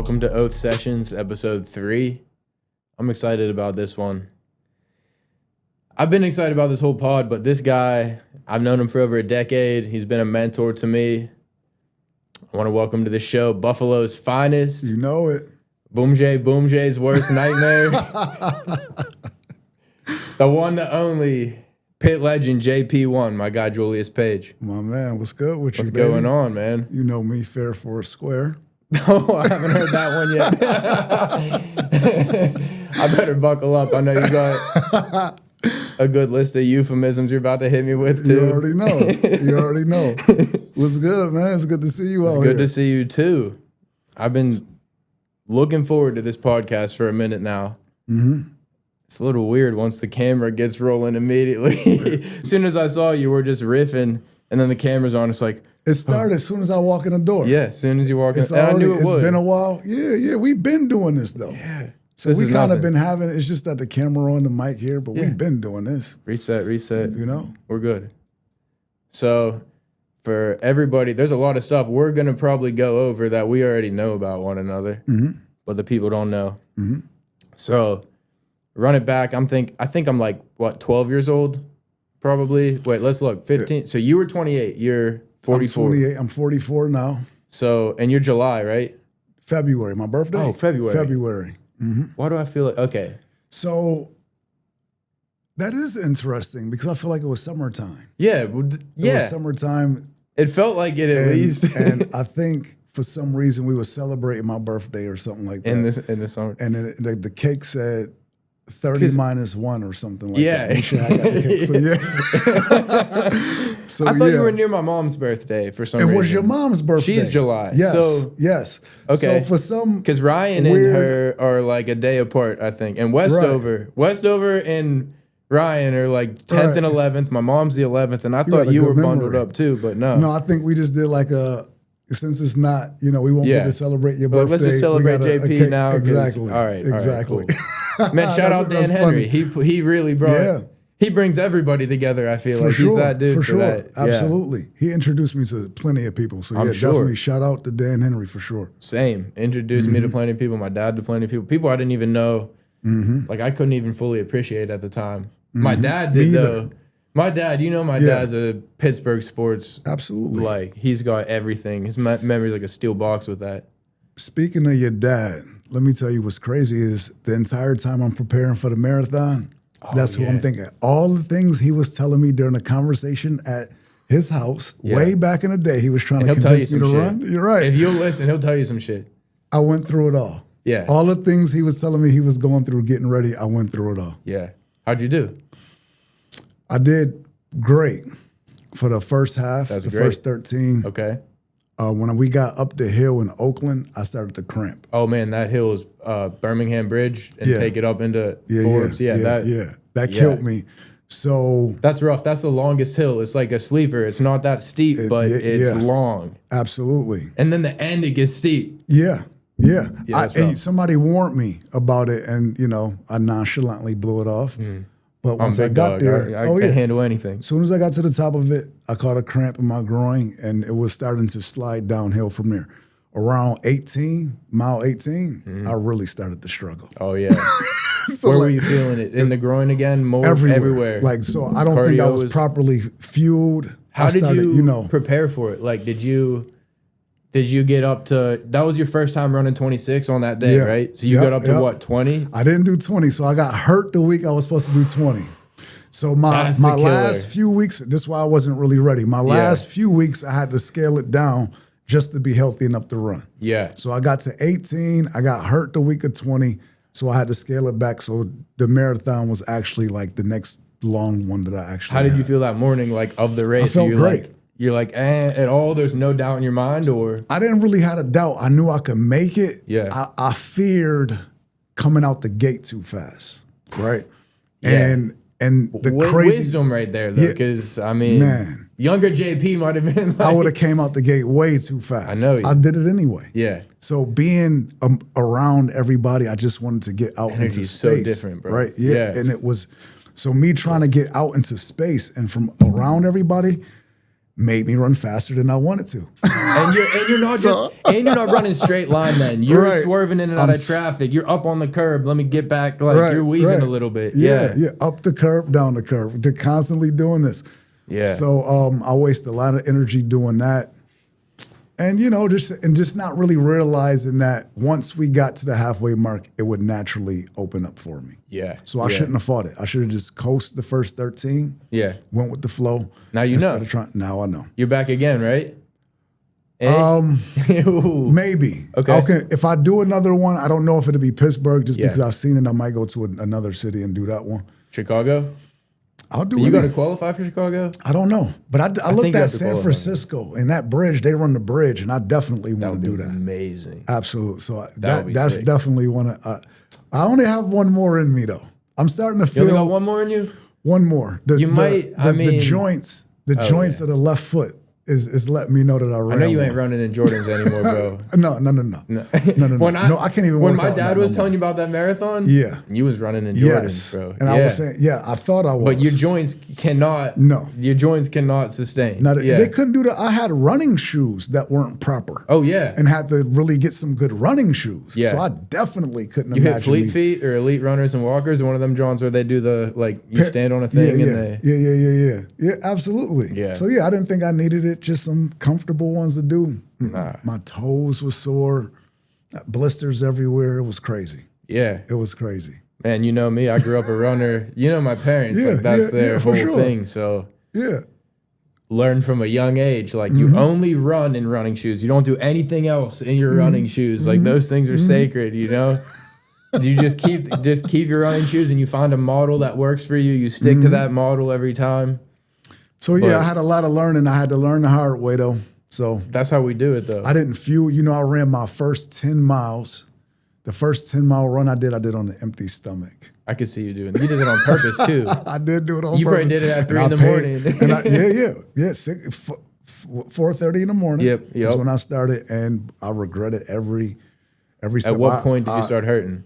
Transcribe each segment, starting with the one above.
Welcome to O.ATH Sessions, episode 3. I'm excited about this one. I've been excited about this whole pod, but this guy, I've known him for over a decade. He's been a mentor to me. I want to welcome to the show Buffalo's finest. You know it. Boom Jay's worst nightmare. The one, the only pit legend, JP1, my guy Julius Page. My man, what's good with you, What's going on, man? You know me, fair for a square. No, I haven't heard that one yet. I better buckle up. I know you got a good list of euphemisms you're about to hit me with, too. You already know. You already know. What's good, man? It's good to see you out here. It's good to see you, too. I've been looking forward to this podcast for a minute now. Mm-hmm. It's a little weird once the camera gets rolling immediately. As soon as I saw you, we're just riffing, and then the camera's on. It's like... It started as soon as I walk in the door. Yeah, as soon as you walk in. I knew it would. It's been a while. Yeah, we've been doing this, though. Yeah. So we kind of been having, it's just that the camera on the mic here, but we've been doing this. Reset. You know? We're good. So for everybody, there's a lot of stuff we're going to probably go over that we already know about one another, but the people don't know. Mm-hmm. So run it back. I think I'm like, what, 12 years old? Probably. Wait, let's look. 15. Yeah. So you were 28. You're 44. I'm 28. I'm 44 now. So, and you're July, right? February. My birthday? Oh, February. Mm-hmm. Why do I feel like, okay. So that is interesting because I feel like it was summertime. Yeah. It was summertime. It felt like it at least. And I think for some reason we were celebrating my birthday or something like that. In the summer. And then the cake said 30 minus 1 or something like that. Make sure I got the cake. So I thought you were near my mom's birthday for some reason. It was your mom's birthday. She's July. Yes. So, yes. Okay. So for some because Ryan and her are like a day apart, I think. And Westover and Ryan are like 10th and 11th. My mom's the 11th. And I thought you were bundled up too, but no. No, I think we just did like since it's not, we won't get to celebrate your birthday. Let's just celebrate JP now. Exactly. All right. Exactly. All right, cool. Man, shout out Dan Henry. He really brought. Yeah. He brings everybody together. I feel he's that dude. For sure. That. Absolutely. Yeah. He introduced me to plenty of people. So definitely shout out to Dan Henry for sure. Same. Introduced me to plenty of people. My dad to plenty of people. People I didn't even know. Like I couldn't even fully appreciate at the time. My dad did though. My dad, my dad's a Pittsburgh sports. Absolutely. Like he's got everything. His memory's like a steel box with that. Speaking of your dad, let me tell you what's crazy is the entire time I'm preparing for the marathon, that's who I'm thinking. All the things he was telling me during the conversation at his house way back in the day, he was trying to convince me to run. You're right. If you'll listen, he'll tell you some shit. I went through it all. Yeah. All the things he was telling me he was going through, getting ready, I went through it all. Yeah. How'd you do? I did great for the first half, first 13. Okay. When we got up the hill in Oakland, I started to cramp. Oh man, that hill is Birmingham Bridge and take it up into Forbes. That killed me. So that's rough. That's the longest hill. It's like a sleeper. It's not that steep, but it's long. Absolutely. And then the end, it gets steep. Yeah. Somebody warned me about it, and I nonchalantly blew it off. But once I got there, I can handle anything. As soon as I got to the top of it, I caught a cramp in my groin, and it was starting to slide downhill from there. Around mile 18, I really started to struggle. Oh, yeah. So where were you feeling it? In the groin again? More everywhere. Like, so I don't think I was properly fueled. How did you prepare for it? Like, did you get up to, that was your first time running 26 on that day, right? So you got up to what, 20? I didn't do 20, so I got hurt the week I was supposed to do 20. So my last few weeks, this is why I wasn't really ready. My last few weeks, I had to scale it down just to be healthy enough to run. Yeah. So I got to 18, I got hurt the week of 20, so I had to scale it back. So the marathon was actually like the next long one that I actually How did you feel that morning, like, of the race? I felt great. You're like, at all, there's no doubt in your mind, or? I didn't really have a doubt. I knew I could make it. Yeah. I feared coming out the gate too fast, right? Yeah. And the crazy wisdom right there, though, because younger JP might have been like, I would have came out the gate way too fast. I know. I did it anyway. Yeah. So being around everybody, I just wanted to get out into space. So different, bro. Right? Yeah. And it was, so me trying to get out into space and from around everybody, made me run faster than I wanted to. And you're not you're not running straight line then. You're swerving in and out of traffic. You're up on the curb. Let me get back. Like you're weaving a little bit. Yeah. Up the curb, down the curb. They're constantly doing this. Yeah. So I waste a lot of energy doing that. And just not really realizing that once we got to the halfway mark, it would naturally open up for me. Yeah. So I shouldn't have fought it. I should have just coasted the first 13. Yeah. Went with the flow. Now you know. Now I know. You're back again, right? Maybe. Okay. If I do another one, I don't know if it'll be Pittsburgh just because I've seen it. I might go to another city and do that one. Chicago? I'll do it. You got to qualify for Chicago? I don't know. But I looked at San Francisco and that bridge, they run the bridge, and I definitely want to do that. Amazing. Absolutely. So that's definitely one of I only have one more in me though. I'm starting to feel. You only got one more in you? One more. The joints of the left foot is letting me know that I ran. I know you ain't running in Jordans anymore, bro. No. I can't even. When my dad was telling you about that marathon, you was running in Jordans, bro. And I was saying, I thought I was. But your joints cannot. No, your joints cannot sustain. They couldn't do that. I had running shoes that weren't proper. Oh yeah, and had to really get some good running shoes. Yeah, so I definitely couldn't. You hit Fleet Feet or Elite Runners and Walkers, one of them Johns where they do the you stand on a thing and they. Yeah, absolutely. Yeah. So I didn't think I needed it. Just some comfortable ones to do. My toes were sore, blisters everywhere. It was crazy. Yeah. It was crazy. Man, you know me. I grew up a runner. You know my parents. That's their whole thing. So learn from a young age. You only run in running shoes. You don't do anything else in your running shoes. Those things are sacred, you know? You just keep your running shoes and you find a model that works for you. You stick to that model every time. So I had a lot of learning. I had to learn the hard way though. So that's how we do it though. I didn't fuel. I ran my first 10 miles. The first 10-mile run I did on an empty stomach. I could see you doing it. You did it on purpose too. I did do it on purpose. You probably did it at 3 in the morning. 4:30 in the morning. Yep. That's when I started, and I regret it every step. At what point did you start hurting?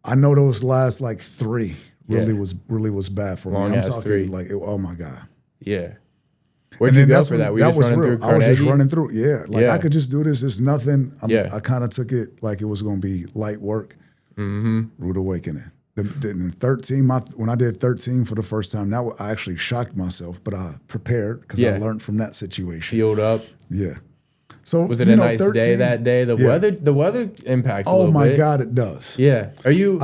I know those last 3 really was bad for me. I'm talking 3. Oh my God. Yeah. Where'd you go for that? Were you just running through Carnegie? I was just running through. Yeah. I could just do this. It's nothing. I kind of took it like it was going to be light work. Rude awakening. Then 13, when I did 13 for the first time, I actually shocked myself, but I prepared because I learned from that situation. Fueled up. Yeah. So was it a nice 13, day that day? The weather impacts. Oh my God, it does. Yeah. Are you?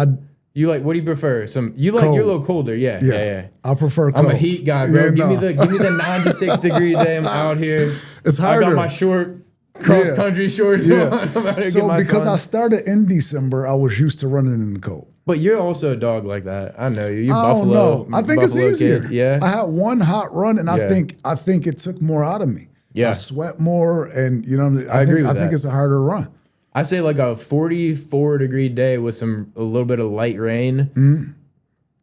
What do you prefer? You're a little colder. Yeah. I prefer cold. I'm a heat guy, bro. Give me the 96 degree day. I'm out here. It's harder. I got my short cross country shorts on. So because I started in December, I was used to running in the cold. But you're also a dog like that. I know you. You're Buffalo. I think it's easier. Kid. Yeah. I had one hot run, and I think it took more out of me. Yeah. I sweat more, and I agree with that. I think it's a harder run. I say a 44-degree day with a little bit of light rain.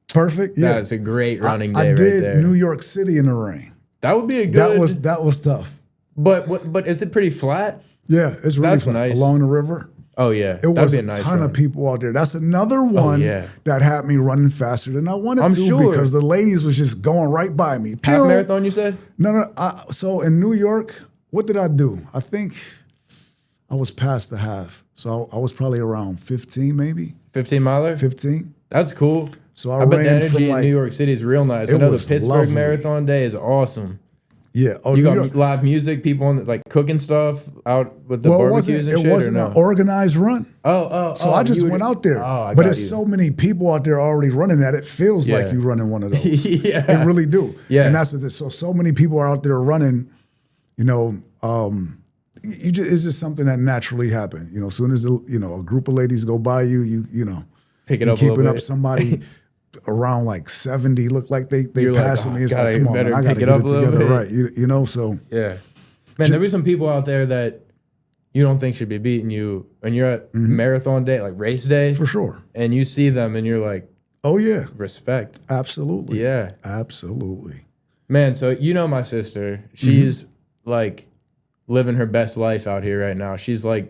Perfect. Yeah, that's a great running day. I did there. New York City in the rain. That would be a good. That was tough. But is it pretty flat? Yeah, it's really flat nice. Along the river. Oh yeah, it was a ton of people out there. That's another one that had me running faster than I wanted to because the ladies was just going right by me. Half marathon, you said? No. So in New York, what did I do? I think I was past the half. So I was probably around 15 maybe. 15 miler? 15. That's cool. So I bet the ran energy in New York City is real nice. I know the Pittsburgh Marathon day is awesome. Yeah. Oh, you got live music, people cooking stuff out with the barbecues and shit? It wasn't an organized run. So I just went out there. But it's so many people out there already running that it feels like you running one of those. Yeah. It really do. Yeah. And that's so many people are out there running, it's just something that naturally happened. As soon as a group of ladies go by you, pick it up. Keeping up somebody around 70 look like they passing me. It's come on, man, I gotta get it together right. So yeah, man, there be some people out there that you don't think should be beating you, and you're at marathon day, race day, for sure, and you see them, and you're like, oh yeah, respect, absolutely, yeah, absolutely, man. So my sister, she's living her best life out here right now. She's one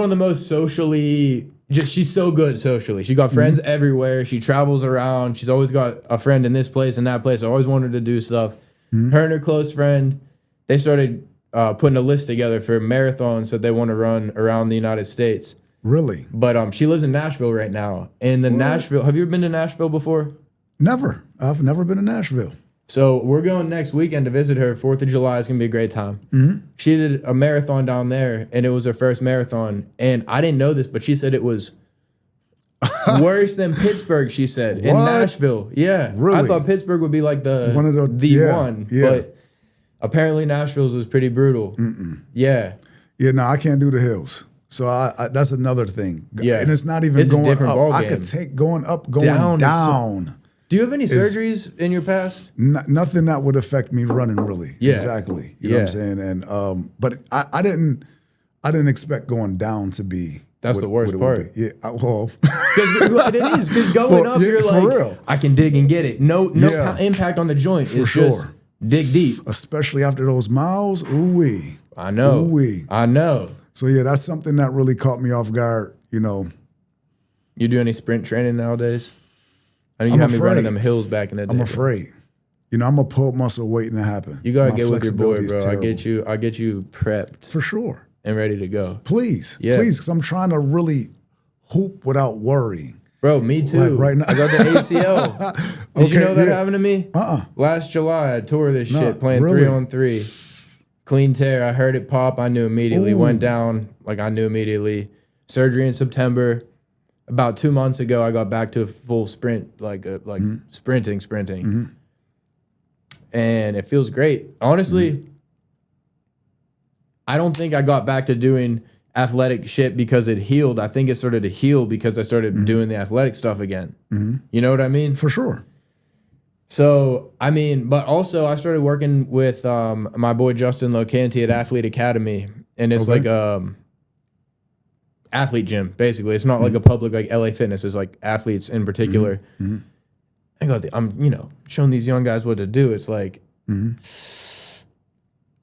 of the most socially. She's so good socially. She got friends everywhere. She travels around. She's always got a friend in this place and that place. I always wanted to do stuff. Her and her close friend, they started putting a list together for marathons that they want to run around the United States. Really? But she lives in Nashville right now. And Nashville, have you ever been to Nashville before? Never. I've never been to Nashville. So we're going next weekend to visit her. 4th of July is going to be a great time. She did a marathon down there, and it was her first marathon. And I didn't know this, but she said it was worse than Pittsburgh, she said, in Nashville. Yeah. Really? I thought Pittsburgh would be like the one. Yeah. But apparently Nashville's was pretty brutal. Yeah. Yeah, no, I can't do the hills. So I that's another thing. Yeah. And it's not even going up. I could take going up, going down. Do you have any surgeries in your past? Nothing that would affect me running, really. Yeah. Exactly. You know what I'm saying? And but I didn't expect going down to be. That's the worst part. Yeah. Well, it is, because going up, you're like, real. I can dig and get it. No impact on the joint. It's just dig deep. Especially after those miles. Ooh-wee. I know. Ooh-wee. I know. So yeah, that's something that really caught me off guard. You know. You do any sprint training nowadays? I know you had me running them hills back in the day. I'm afraid. You know, I'm gonna pull muscle waiting to happen. You gotta get with your boy, bro. I get you prepped for sure and ready to go. Please, please, because I'm trying to really hoop without worrying. Bro, me too. Like right now, I got the ACL. Did you know that happened to me? Last July, I tore this shit playing 3-on-3. Clean tear. I heard it pop. I knew immediately. Ooh. Went down. Like I knew immediately. Surgery in September. About 2 months ago, I got back to a full sprint, sprinting. And it feels great. Honestly, I don't think I got back to doing athletic shit because it healed. I think it started to heal because I started doing the athletic stuff again. You know what I mean? For sure. So, I mean, but also I started working with my boy Justin Locanti at Athlete Academy. And it's like athlete gym, basically. It's not like a public like LA Fitness. It's like athletes in particular. I'm showing these young guys what to do. It's like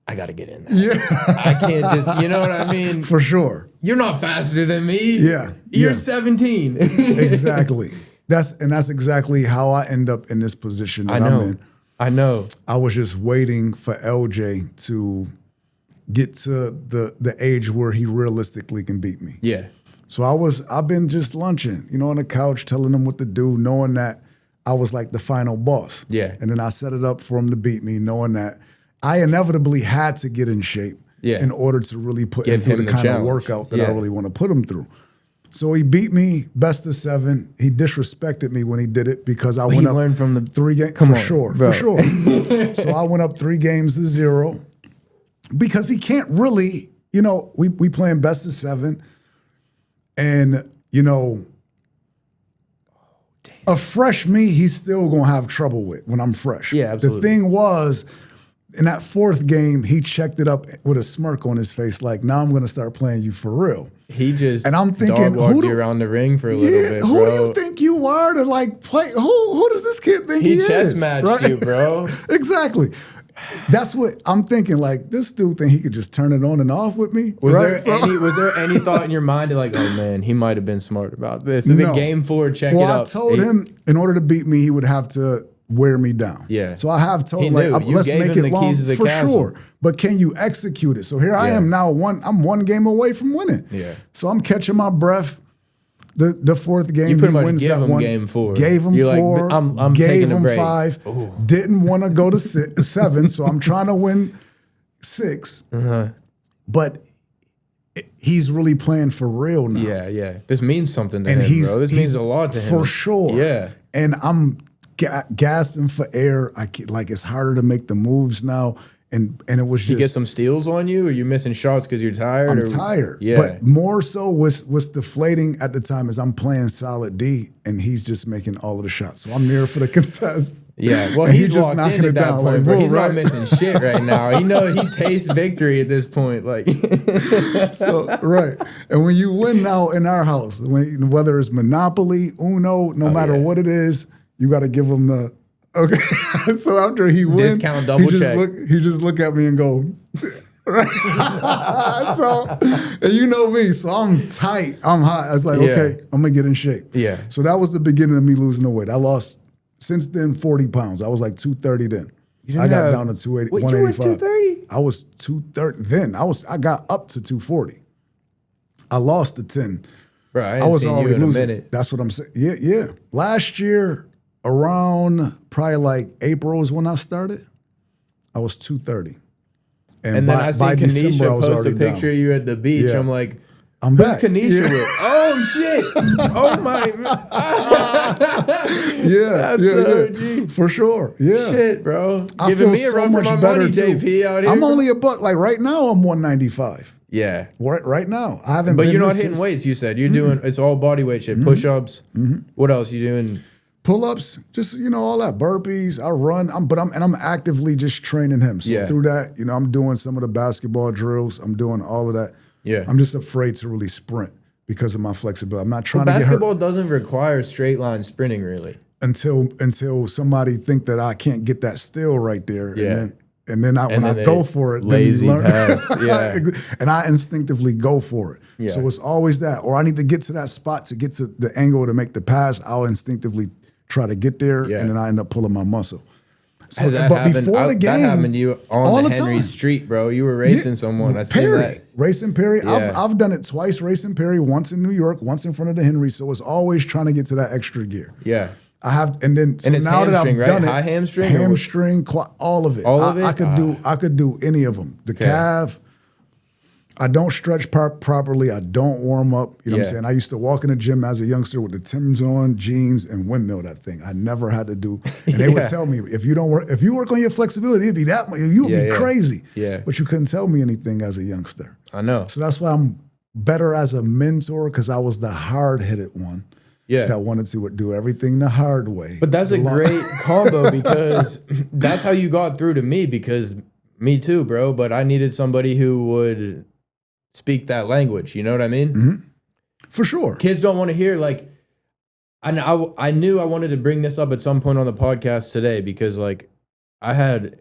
I gotta get in there. Yeah. I can't just, you know what I mean? For sure. You're not faster than me. Yeah. You're 17. Exactly. That's exactly how I end up in this position that I'm in. I know. I was just waiting for LJ to get to the age where he realistically can beat me. Yeah. So I've been just lunching, on the couch, telling him what to do, knowing that I was like the final boss. Yeah. And then I set it up for him to beat me, knowing that I inevitably had to get in shape in order to really put him through the kind of workout that I really want to put him through. So he beat me best of 7. He disrespected me when he did it because I went up learned from the 3 games. For sure. So I went up 3 games to 0 because he can't really, we playing best of 7 and, a fresh me, he's still going to have trouble with when I'm fresh. Yeah, absolutely. The thing was, in that 4th game, he checked it up with a smirk on his face, like, now I'm going to start playing you for real. He just and I'm thinking, dog-walked you around the ring for a little bit, bro. Who do you think you are to, like, play? Who does this kid think he is? He chess matched you, bro. Exactly. That's what I'm thinking. Like, this dude think he could just turn it on and off with me. Was there any thought in your mind of like, oh man, he might have been smart about this? And then game 4, check it out. I told him in order to beat me, he would have to wear me down. Yeah. So I have told him, like, let's make it long for sure. But can you execute it? So here I am now. I'm 1 game away from winning. Yeah. So I'm catching my breath. The 4th game, you pretty he much wins give that him one. Game 4. Gave him 4. Like, I'm gave taking a him break. 5. Ooh. Didn't want to go to 7. So I'm trying to win 6. But he's really playing for real now. Yeah. This means something to him, bro. This means a lot to him. For sure. Yeah. And I'm gasping for air. It's harder to make the moves now. And it was just... You get some steals on you? Or you missing shots because you're tired? I'm tired. Yeah. But more so what's deflating at the time is I'm playing solid D and he's just making all of the shots. So I'm near for the contest. Yeah. Well, he's just knocking it down. Point, bro. He's not missing shit right now. He tastes victory at this point. Like So, right. And when you win now in our house, whether it's Monopoly, Uno, no matter what it is, you got to give them the... Okay, so after he wins, discount double check. He just look at me and go, right? So, and you know me, so I'm tight, I'm hot. I was like, okay, I'm gonna get in shape. Yeah. So that was the beginning of me losing the weight. I lost since then 40 pounds. I was like 230 then. I got down to 185. 230? I was 230. Then I got up to 240. I lost the 10. Bro, I was ain't seen you already in a losing. minute. That's what I'm saying. Yeah. Last year, around probably like April is when I started. I was 230. And then I see December, Kanisha post a picture down. of you at the beach. Yeah. I'm like, I'm who's back. Kanisha with? Oh, shit. Oh, my. That's the OG. For sure. Yeah. Shit, bro. I Giving feel me a so run for much my better money, too. JP, out here. I'm only a buck. Like right now, I'm 195. Yeah. Right now. I haven't But been you're not this hitting since- weights, you said. You're doing, it's all body weight shit. Push-ups. What else you doing? Pull-ups, just all that burpees. I run, I'm actively just training him. So through that, I'm doing some of the basketball drills. I'm doing all of that. Yeah. I'm just afraid to really sprint because of my flexibility. I'm not trying to get hurt. Basketball doesn't require straight line sprinting, really. Until somebody think that I can't get that still right there. Yeah. And then when I go for it, lazy then you learn. pass. Yeah. And I instinctively go for it. Yeah. So it's always that. Or I need to get to that spot to get to the angle to make the pass. I'll instinctively try to get there, and then I end up pulling my muscle. So, before the game, that happened to you on the Henry Street, bro. You were racing someone. I seen that. Racing Perry. Yeah. I've done it twice. Racing Perry, once in New York, once in front of the Henry. So it's always trying to get to that extra gear. Yeah. I have, and then so it's now that I've right? done it, high hamstring, all of it. All of it. I could do any of them. The calf. I don't stretch properly. I don't warm up. You know what I'm saying? I used to walk in the gym as a youngster with the Timbs on, jeans, and windmill that thing. I never had to do. And they would tell me, if you work on your flexibility, it'd be that much. You would be crazy. Yeah. But you couldn't tell me anything as a youngster. I know. So that's why I'm better as a mentor, because I was the hard-headed one. Yeah. That wanted to do everything the hard way. But that's a great combo, because that's how you got through to me, because me too, bro. But I needed somebody who would speak that language. You know what I mean? Mm-hmm. For sure. Kids don't want to hear, like, I knew I wanted to bring this up at some point on the podcast today, because like I had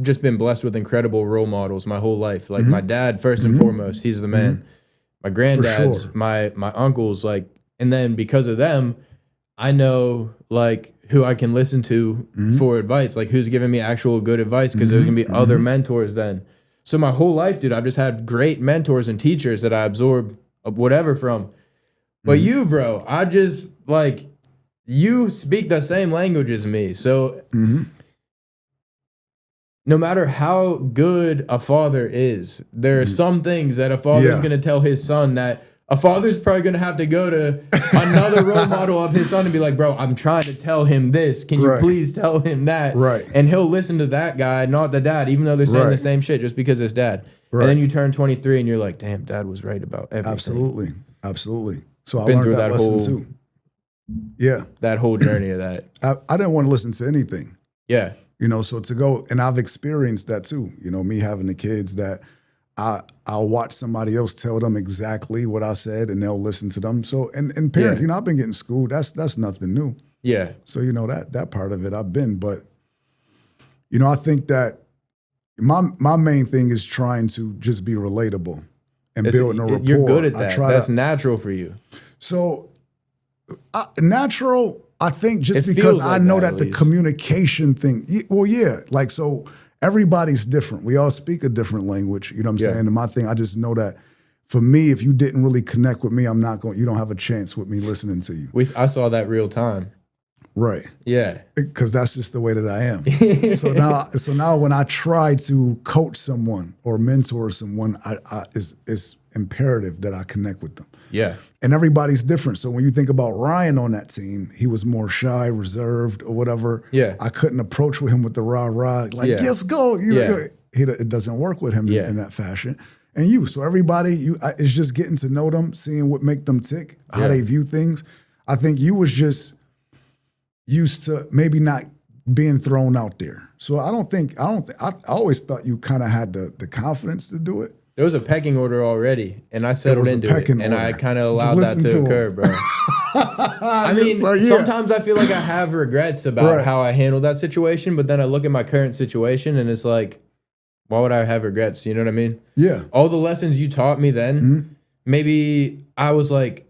just been blessed with incredible role models my whole life. Like my dad, first and foremost, he's the man. My granddads, my uncles, like, and then because of them, I know like who I can listen to for advice, like who's giving me actual good advice, because there's gonna be other mentors then. So my whole life, dude, I've just had great mentors and teachers that I absorb whatever from. But you, bro, I just like, you speak the same language as me. So no matter how good a father is, there are some things that a father's going to tell his son that a father's probably going to have to go to another role model of his son and be like, bro, I'm trying to tell him this. Can you please tell him that? Right. And he'll listen to that guy, not the dad, even though they're saying the same shit just because it's dad. Right. And then you turn 23 and you're like, damn, dad was right about everything. Absolutely. So I Been learned through that lesson too. Yeah. That whole journey of that. I didn't want to listen to anything. Yeah. So to go, and I've experienced that too. Me having the kids that I'll watch somebody else tell them exactly what I said, and they'll listen to them. So, and parents, I've been getting schooled. That's nothing new. Yeah. So, that part of it I've been, but, I think that my main thing is trying to just be relatable and building a rapport. You're good at that. That's natural for you. So, natural, I think, just because I know that the communication thing, like, so everybody's different. We all speak a different language, you know what I'm saying? And my thing, I just know that for me, if you didn't really connect with me, you don't have a chance with me listening to you. I saw that real time. Right. Yeah. Because that's just the way that I am. So now when I try to coach someone or mentor someone, it's imperative that I connect with them. Yeah. And everybody's different. So when you think about Ryan on that team, he was more shy, reserved, or whatever. Yeah. I couldn't approach with him with the rah-rah, like, let's go. It doesn't work with him in that fashion. And so everybody, it's just getting to know them, seeing what make them tick, how they view things. I think you was just used to maybe not being thrown out there. So I always thought you kind of had the confidence to do it. There was a pecking order already, and I settled into it, and I kind of allowed that to occur, bro. I mean, sometimes I feel like I have regrets about how I handled that situation, but then I look at my current situation, and it's like, why would I have regrets? You know what I mean? Yeah. All the lessons you taught me then, maybe I was like,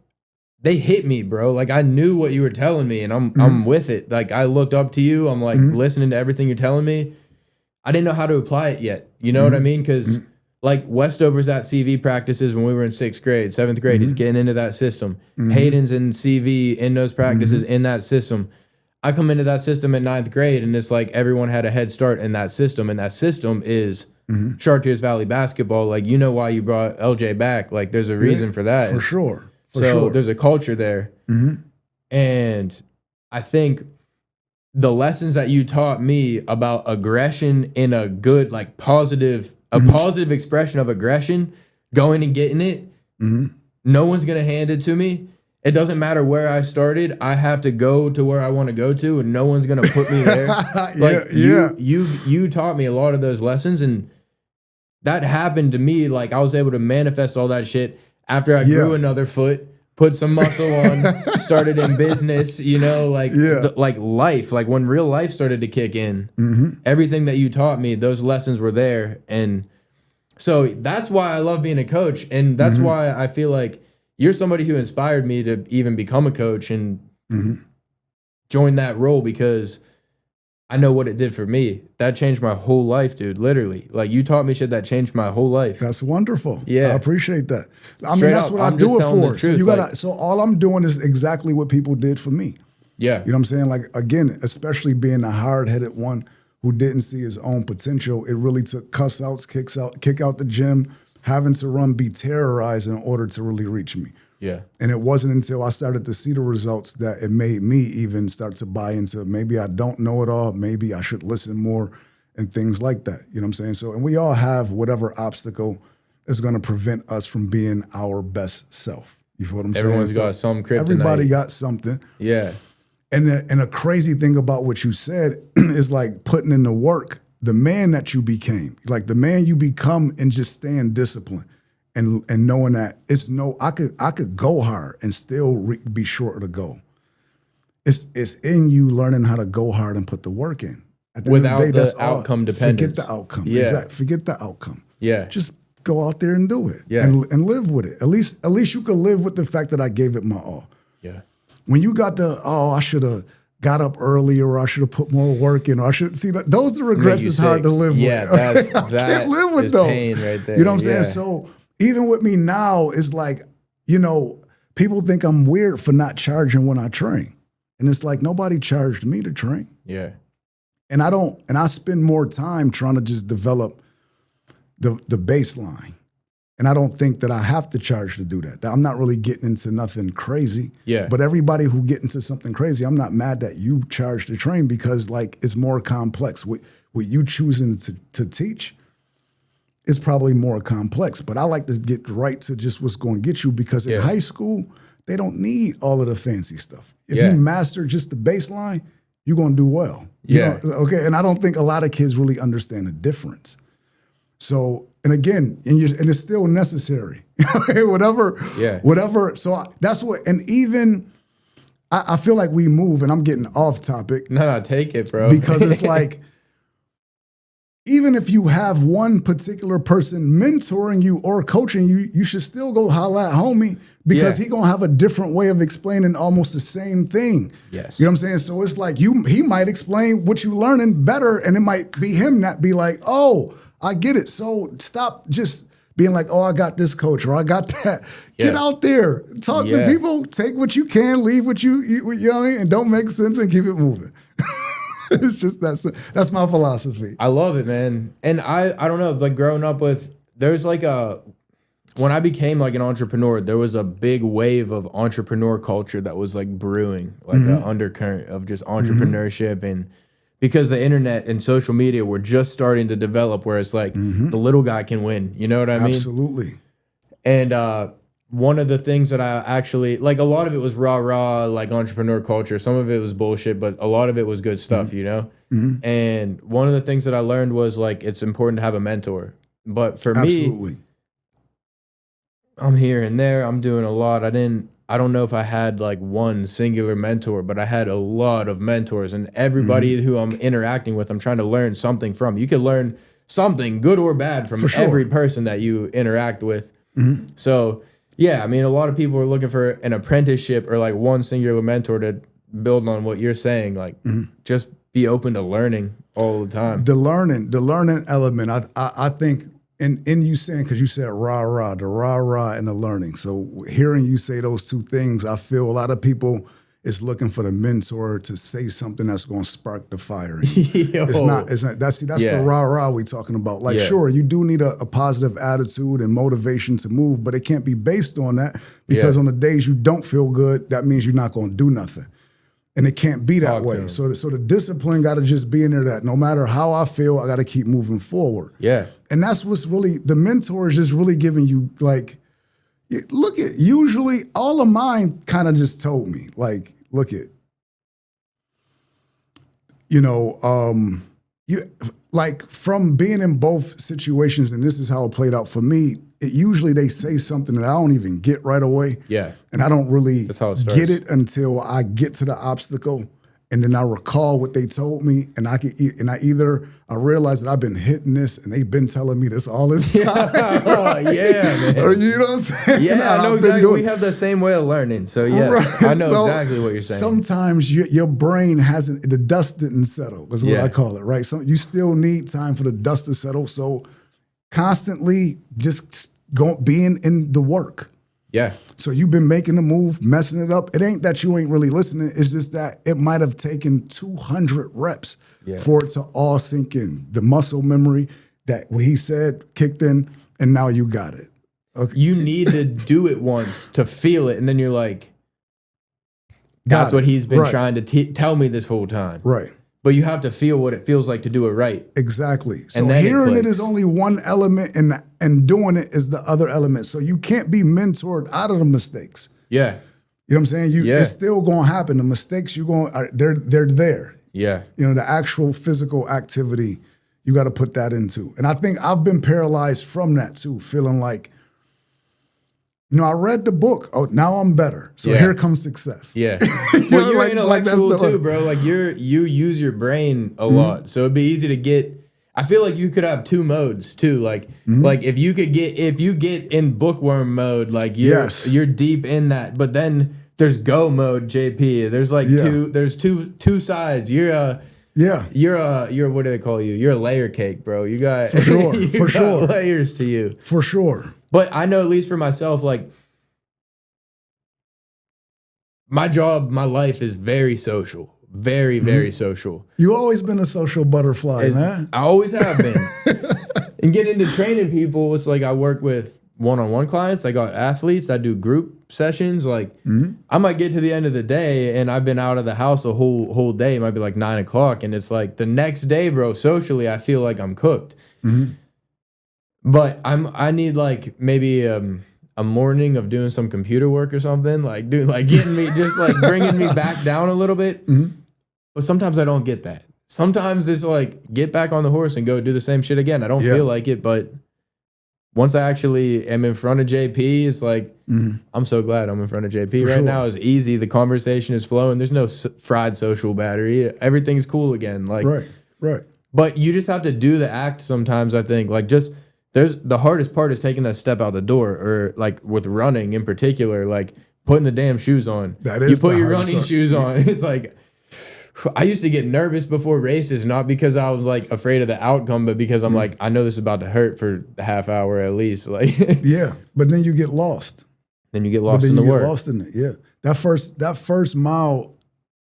they hit me, bro. Like, I knew what you were telling me, and I'm with it. Like, I looked up to you. I'm like listening to everything you're telling me. I didn't know how to apply it yet. You know what I mean? Because like Westover's at CV practices when we were in 6th grade, 7th grade, he's getting into that system. Hayden's in CV in those practices in that system. I come into that system in 9th grade, and it's like everyone had a head start in that system, and that system is Chartiers Valley basketball. Like, you know why you brought LJ back. Like, there's a reason for that. For sure. There's a culture there. And I think the lessons that you taught me about aggression in a good, like positive expression of aggression, going and getting it, no one's going to hand it to me. It doesn't matter where I started. I have to go to where I want to go to, and no one's going to put me there. Like you taught me a lot of those lessons, and that happened to me. Like, I was able to manifest all that shit after I grew another foot, put some muscle on, started in business, you know, like like life, like when real life started to kick in, everything that you taught me, those lessons were there. And so that's why I love being a coach. And that's why I feel like you're somebody who inspired me to even become a coach and join that role, because I know what it did for me. That changed my whole life, dude. Literally. Like, you taught me shit that changed my whole life. That's wonderful. Yeah. I appreciate that. I mean, that's what I do it for. So you gotta, so all I'm doing is exactly what people did for me. Yeah. You know what I'm saying? Like, again, especially being a hard-headed one who didn't see his own potential, it really took cuss outs, kick out the gym, having to be terrorized in order to really reach me. Yeah. And it wasn't until I started to see the results that it made me even start to buy into maybe I don't know it all, maybe I should listen more and things like that. You know what I'm saying? So, and we all have whatever obstacle is going to prevent us from being our best self. You feel what I'm saying? Everyone's got some kryptonite. Everybody got something. Yeah. And a crazy thing about what you said is like putting in the work, the man that you became, like the man you become, and just staying disciplined. And knowing that I could go hard and still be short of the goal. It's in you learning how to go hard and put the work in. Without the outcome dependence. Forget the outcome. Yeah. Exactly. Forget the outcome. Yeah. Just go out there and do it. Yeah. And live with it. At least you could live with the fact that I gave it my all. Yeah. When you got I should have got up earlier, or I should have put more work in, or I should see that. Those are the regrets is hard to live with. I can't live with those. Pain right there. You know what I'm saying? So even with me now, is like, you know, people think I'm weird for not charging when I train. And it's like, nobody charged me to train. Yeah. And I spend more time trying to just develop the baseline. And I don't think that I have to charge to do that. I'm not really getting into nothing crazy. Yeah. But everybody who get into something crazy, I'm not mad that you charge to train, because like it's more complex. What you choosing to teach is probably more complex. But I like to get right to just what's going to get you, because in high school, they don't need all of the fancy stuff. If you master just the baseline, you're going to do well. Okay. And I don't think a lot of kids really understand the difference. So, and again, and it's still necessary. whatever. So that's what, and even, I feel like we move, and I'm getting off topic. No, take it, bro. Because it's like, even if you have one particular person mentoring you or coaching you, you should still go holla at homie, because he gonna have a different way of explaining almost the same thing. Yes. You know what I'm saying? So it's like he might explain what you learning better, and it might be him that be like, oh, I get it. So stop just being like, oh, I got this coach, or I got that. Get out there, talk to people, take what you can, leave what you know what I mean? And don't make sense, and keep it moving. It's just that's my philosophy. I love it, man. And I don't know, like growing up there's like when I became like an entrepreneur, there was a big wave of entrepreneur culture that was like brewing, like an undercurrent of just entrepreneurship. And because the internet and social media were just starting to develop, where it's like the little guy can win. You know what I mean? Absolutely. And one of the things that I actually, like, a lot of it was rah-rah, like entrepreneur culture. Some of it was bullshit, but a lot of it was good stuff, you know? And one of the things that I learned was, like, it's important to have a mentor. But for me, I'm here and there. I'm doing a lot. I don't know if I had, like, one singular mentor, but I had a lot of mentors. And everybody who I'm interacting with, I'm trying to learn something from. You can learn something, good or bad, from every person that you interact with. So... yeah, I mean, a lot of people are looking for an apprenticeship or like one singular mentor to build on what you're saying. Like, just be open to learning all the time. The learning element, I think, in you saying, because you said rah-rah, the rah-rah and the learning. So hearing you say those two things, I feel a lot of people is looking for the mentor to say something that's going to spark the fire. It's not, that's the rah-rah we talking about. Like, sure, you do need a positive attitude and motivation to move, but it can't be based on that, because on the days you don't feel good, that means you're not going to do nothing. And it can't be that way. So the discipline got to just be in there, that no matter how I feel, I got to keep moving forward. Yeah. And that's what's really, the mentor is just really giving you, like, look at, usually all of mine kind of just told me, like, look at, you like, from being in both situations, and this is how it played out for me, usually they say something that I don't even get right away. Yeah. And I don't really That's how it get it until I get to the obstacle. And then I recall what they told me, and I realize that I've been hitting this, and they've been telling me this all this time. Oh, yeah, man. Or, you know what I'm saying? Yeah, I know exactly. We have the same way of learning. So, yeah, right. I know exactly what you're saying. Sometimes your brain hasn't, the dust didn't settle, is what I call it, right? So you still need time for the dust to settle. So constantly just being in the work. Yeah. So you've been making the move, messing it up. It ain't that you ain't really listening. It's just that it might have taken 200 reps for it to all sink in. The muscle memory that what he said kicked in, and now you got it. Okay. You need to do it once to feel it, and then you're like, that's what he's been trying to tell me this whole time. Right. But you have to feel what it feels like to do it right. Exactly. So hearing it is only one element, and doing it is the other element. So you can't be mentored out of the mistakes. Yeah. You know what I'm saying? It's still going to happen. The mistakes they're there. Yeah. You know, the actual physical activity, you got to put that into. And I think I've been paralyzed from that too, feeling like, I read the book. Oh, now I'm better. So here comes success. Yeah. Well, you're intellectual too, bro. Like you use your brain a lot. So it'd be easy to get. I feel like you could have two modes too. Like if you get in bookworm mode, like you're deep in that. But then there's go mode, JP. There's like two sides. You're what do they call you? You're a layer cake, bro. You got for sure. Layers to you. For sure. But I know, at least for myself, like, my job, my life is very social. Very, very social. You've always been a social butterfly, man. I always have been. And getting into training people, it's like I work with one-on-one clients. I got athletes. I do group sessions. Like, I might get to the end of the day, and I've been out of the house a whole day. It might be like 9 o'clock. And it's like the next day, bro, socially, I feel like I'm cooked. But I need like maybe a morning of doing some computer work or something, like getting me just like bringing me back down a little bit. But sometimes I don't get that. Sometimes it's like get back on the horse and go do the same shit again. I don't feel like it, but once I actually am in front of JP, it's like I'm so glad I'm in front of JP right now. It's easy. The conversation is flowing. There's no fried social battery. Everything's cool again. Like right. But you just have to do the act sometimes. I think like just. The hardest part is taking that step out the door, or like with running in particular, like putting the damn shoes on. That is you put your running shoes on. It's like I used to get nervous before races, not because I was like afraid of the outcome, but because I'm like, I know this is about to hurt for a half hour at least. Like but then you get lost. Then you get lost in the work. Get lost in it. Yeah, that first mile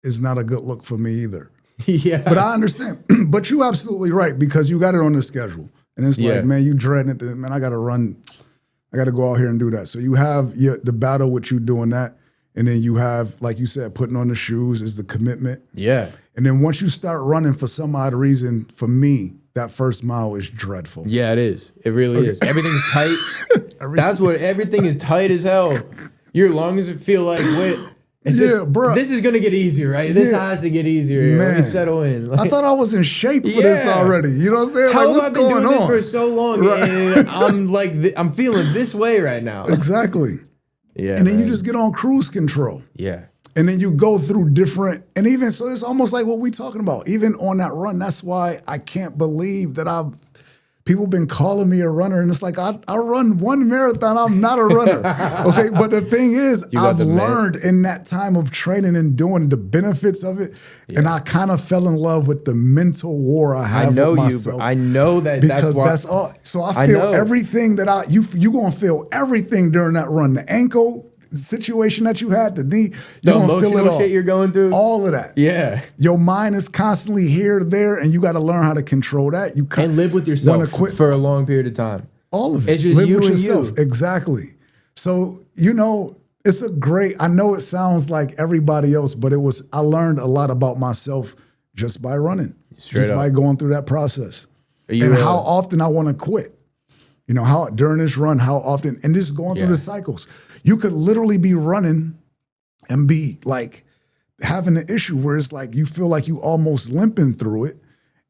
is not a good look for me either. But I understand. But you're absolutely right, because you got it on the schedule. And it's like, man, you dreading it. Man, I got to run. I got to go out here and do that. So you have the battle with you doing that. And then you have, like you said, putting on the shoes is the commitment. Yeah. And then once you start running, for some odd reason, for me, that first mile is dreadful. Yeah, it is. It really is. Everything's tight. Everything is tight as hell. Your lungs feel like, bro. This is gonna get easier, right? This has to get easier. Let me settle in. Like, I thought I was in shape for this already. You know what I'm saying? How have I been doing this for so long? And I'm like, I'm feeling this way right now. Exactly. Yeah. And then you just get on cruise control. Yeah. And then you go through different, and even so, it's almost like what we talking about. Even on that run, that's why I can't believe that people been calling me a runner, and it's like I run one marathon. I'm not a runner. Okay, but the thing is, I've learned in that time of training and doing the benefits of it, and I kind of fell in love with the mental war I have with myself. I know that because that's all. So I feel everything that you gonna feel everything during that run. The ankle situation that you had, the knee, the emotional shit you're going through, all of that. Yeah, your mind is constantly here, there, and you got to learn how to control that. You can't live with yourself for a long period of time. All of it. It's just live you with and yourself. you. Exactly. So it's a great. I know it sounds like everybody else, but I learned a lot about myself just by running, by going through that process, and how often I want to quit. How during this run, how often, and just going through the cycles. You could literally be running and be like having an issue where it's like you feel like you almost limping through it.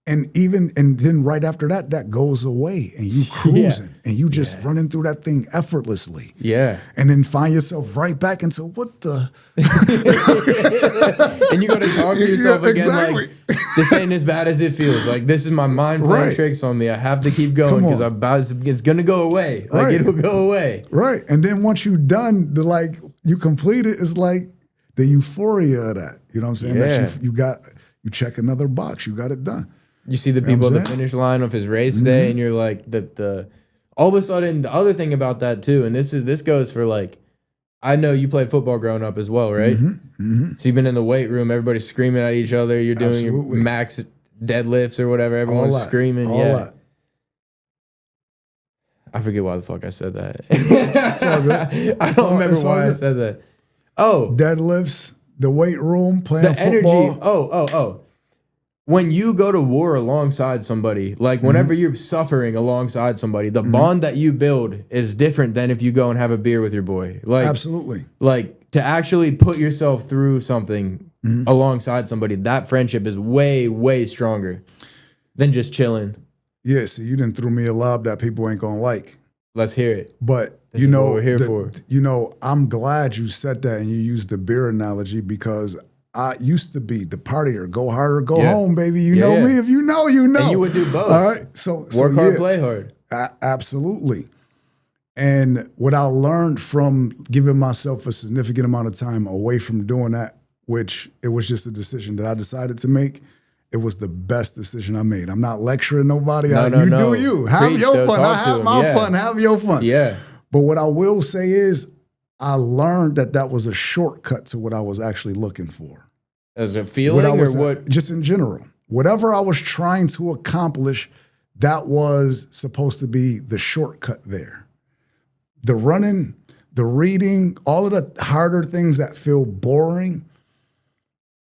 And then right after that goes away and you cruising and you just running through that thing effortlessly. Yeah. And then find yourself right back into what the and you got to talk to yourself again like this ain't as bad as it feels. Like this is my mind playing tricks on me. I have to keep going because it's gonna go away. Like it'll go away. Right. And then once you're done, you complete it, it's like the euphoria of that. You know what I'm saying? Yeah. That you check another box, you got it done. You see the people at the finish line of his race day, and you're like, all of a sudden, the other thing about that too, and this goes for like, I know you played football growing up as well, right? So you've been in the weight room, everybody's screaming at each other, you're doing your max deadlifts or whatever, everyone's screaming. That. I forget why the fuck I said that. It's all good. I don't remember why I said that. Oh. Deadlifts, the weight room, playing football. Energy. When you go to war alongside somebody, like whenever you're suffering alongside somebody, the bond that you build is different than if you go and have a beer with your boy. Like absolutely. Like to actually put yourself through something alongside somebody, that friendship is way, way stronger than just chilling. Yeah, see, you done threw me a lob that people ain't gonna like. Let's hear it. But this is what we're here for. I'm glad you said that and you used the beer analogy because I used to be the partier, go hard or go home, baby. You know me. If you know, you know. And you would do both. All right. So work hard, play hard. Absolutely. And what I learned from giving myself a significant amount of time away from doing that, which it was just a decision that I decided to make, it was the best decision I made. I'm not lecturing nobody. You do you. Have your fun. I have my fun. Have your fun. Yeah. But what I will say is, I learned that was a shortcut to what I was actually looking for. As a feeling or what? Just in general. Whatever I was trying to accomplish, that was supposed to be the shortcut there. The running, the reading, all of the harder things that feel boring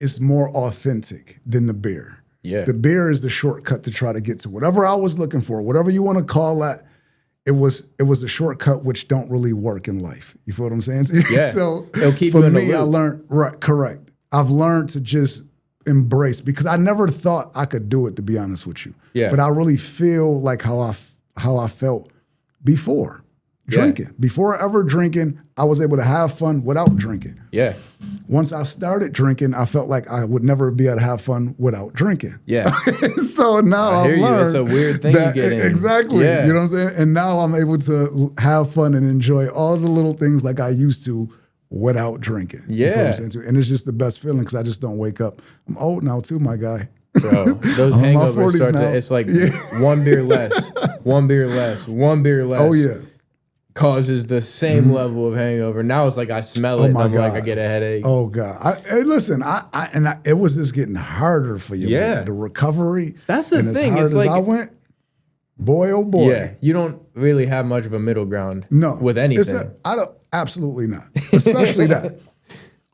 is more authentic than the beer. Yeah. The beer is the shortcut to try to get to whatever I was looking for, whatever you want to call that. It was a shortcut which don't really work in life. You feel what I'm saying? Yeah. So it'll keep you in the loop. I learned correct. I've learned to just embrace because I never thought I could do it, to be honest with you. Yeah. But I really feel like how I felt before drinking. Before ever drinking, I was able to have fun without drinking. Yeah. Once I started drinking, I felt like I would never be able to have fun without drinking. Yeah. So now I've learned that's a weird thing you get in. Exactly. Yeah. You know what I'm saying? And now I'm able to have fun and enjoy all the little things like I used to without drinking. Yeah. You know what I'm saying? And it's just the best feeling because I just don't wake up. I'm old now too, my guy. Bro, those hangovers start to, it's like one beer less, one beer less, one beer less. Oh, yeah. Causes the same level of hangover. Now it's like I smell it and I'm like, I get a headache. Oh, God. Hey, listen, it was just getting harder for you. Yeah. Man. The recovery. That's the thing. As hard it's like, as I went, boy, oh, boy. Yeah. You don't really have much of a middle ground with anything. Absolutely not. Especially that.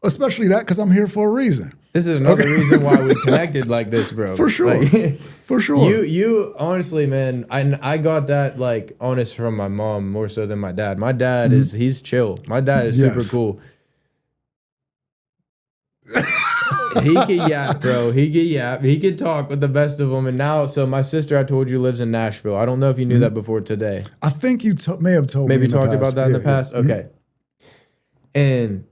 Especially that because I'm here for a reason. This is another reason why we connected like this, bro. For sure. Like, for sure. You honestly, man, I got that like honest from my mom more so than my dad. My dad he's chill. My dad is super cool. He could yap, bro. He could yap. He could talk with the best of them. And now, so my sister, I told you, lives in Nashville. I don't know if you knew that before today. I think you may have told me. Maybe talked about that in the past. Okay. And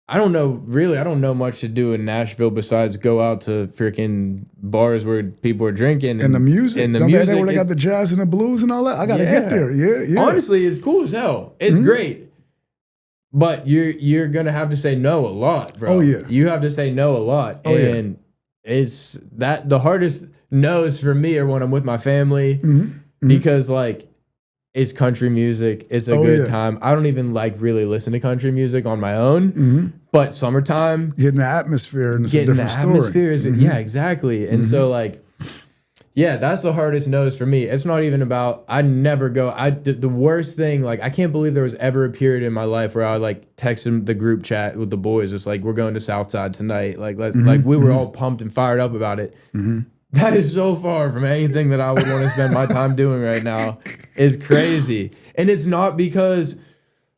I don't know, really, I don't know much to do in Nashville besides go out to freaking bars where people are drinking. And the music. And the Don't music. They where they got the jazz and the blues and all that? I got to get there. Yeah. Honestly, it's cool as hell. It's great. But you're going to have to say no a lot, bro. Oh, yeah. You have to say no a lot. Oh, and it's that the hardest no's for me are when I'm with my family because, like, it's country music. It's a good time. I don't even like really listen to country music on my own. But summertime, getting the atmosphere and it's a different story. Atmosphere is yeah, exactly. And so like, yeah, that's the hardest no's for me. It's not even about I never go. The worst thing, like I can't believe there was ever a period in my life where I would like text them the group chat with the boys. It's like we're going to Southside tonight. Like like we were all pumped and fired up about it. That is so far from anything that I would want to spend my time doing right now. It's crazy. And it's not because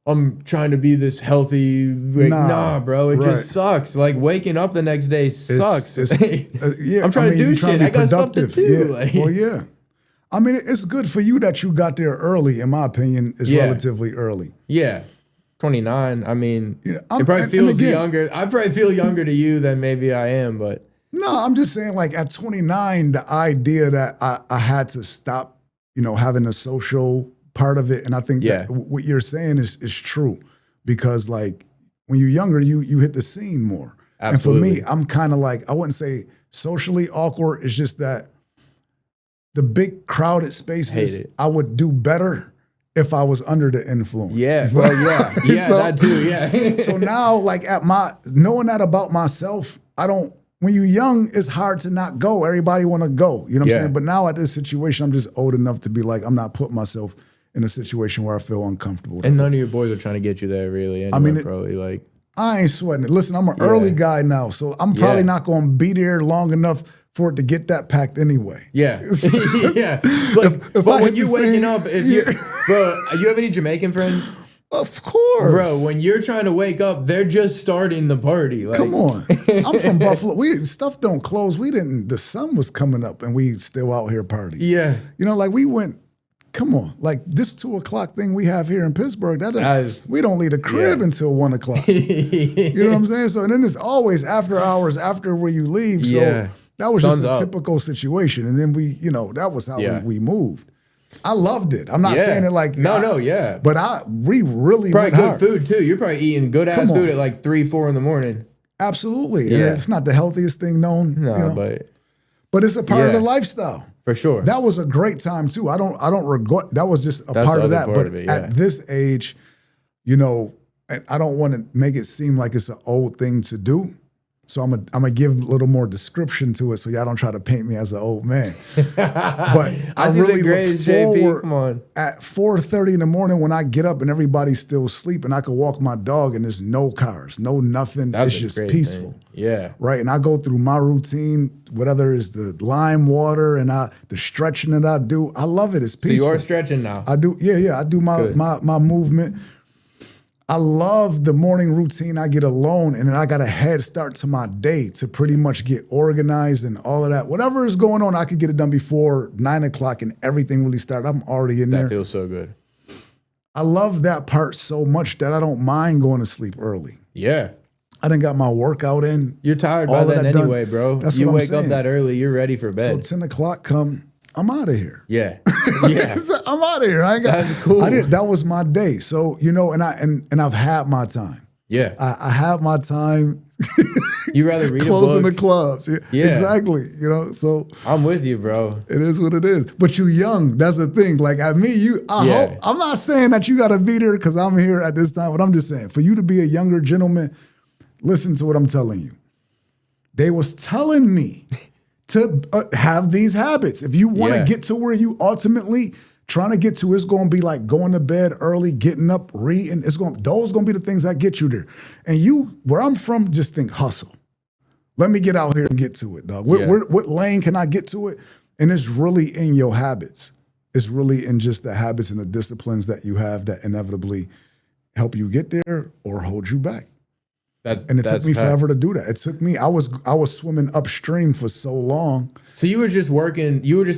I'm trying to be this healthy. Like, nah, bro. It just sucks. Like waking up the next day sucks. I'm trying to do shit. I got stuff to do. Yeah. Like, well, yeah. I mean, it's good for you that you got there early, in my opinion. It's relatively early. Yeah. 29. I mean, it probably feels younger. I probably feel younger to you than maybe I am, but. No, I'm just saying, like at 29, the idea that I had to stop, having a social part of it, and I think that what you're saying is true, because like when you're younger, you hit the scene more. Absolutely. And for me, I'm kind of like, I wouldn't say socially awkward. It's just that the big crowded spaces, I would do better if I was under the influence. Yeah, well, yeah, so, that too, yeah. So now, like knowing that about myself, when you're young, it's hard to not go. Everybody want to go. You know what I'm saying? But now at this situation, I'm just old enough to be like, I'm not putting myself in a situation where I feel uncomfortable. And none of your boys are trying to get you there, really. Anyway, I mean, probably like I ain't sweating it. Listen, I'm an early guy now, so I'm probably not going to be there long enough for it to get that packed anyway. Yeah, yeah. But when you're waking up, bro, you have any Jamaican friends? Of course. Bro, when you're trying to wake up, they're just starting the party. Like. Come on. I'm from Buffalo. Stuff don't close. The sun was coming up and we still out here partying. Yeah. Like we went, come on. Like this 2 o'clock thing we have here in Pittsburgh, we don't leave the crib until 1 o'clock. You know what I'm saying? So, and then it's always after hours, after where you leave. So that was just a typical situation. And then that was how we moved. I loved it. I'm not saying it like but we really probably went good hard. food too. You're probably eating good ass food at like 3-4 in the morning. Absolutely. And it's not the healthiest thing known. No, but it's a part of the lifestyle. For sure. That was a great time too. I don't regret. That was just a part of that. But at this age, and I don't want to make it seem like it's an old thing to do. So I'm gonna give a little more description to it, so y'all don't try to paint me as an old man. But I really look forward at 4:30 in the morning when I get up and everybody's still asleep, and I can walk my dog and there's no cars, no nothing. It's just peaceful. Thing. Yeah. Right. And I go through my routine, whatever is the lime water and the stretching that I do. I love it. It's peaceful. So you are stretching now. I do. Yeah. I do my movement. I love the morning routine. I get alone and then I got a head start to my day to pretty much get organized and all of that. Whatever is going on, I could get it done before 9 o'clock and everything really started. I'm already in there. That feels so good. I love that part so much that I don't mind going to sleep early. Yeah. I done got my workout in. You're tired by then anyway, bro. That's you what wake up that early, you're ready for bed. So 10 o'clock come, I'm out of here. Yeah. Yeah. I'm out of here. That's cool. That was my day. So, and I've had my time. Yeah. I have my time. You rather read closing a book? the clubs. Yeah. Exactly. So I'm with you, bro. It is what it is. But you young. That's the thing. Like at me, I hope. I'm not saying that you got to be there because I'm here at this time, but I'm just saying for you to be a younger gentleman, listen to what I'm telling you. They was telling me to have these habits. If you want to get to where you ultimately trying to get to, it's going to be like going to bed early, getting up, reading. Those going to be the things that get you there. And where I'm from, just think hustle. Let me get out here and get to it, dog. What lane can I get to it? And it's really in your habits. It's really in just the habits and the disciplines that you have that inevitably help you get there or hold you back. And it took me forever to do that. It took me, I was swimming upstream for so long. So you were just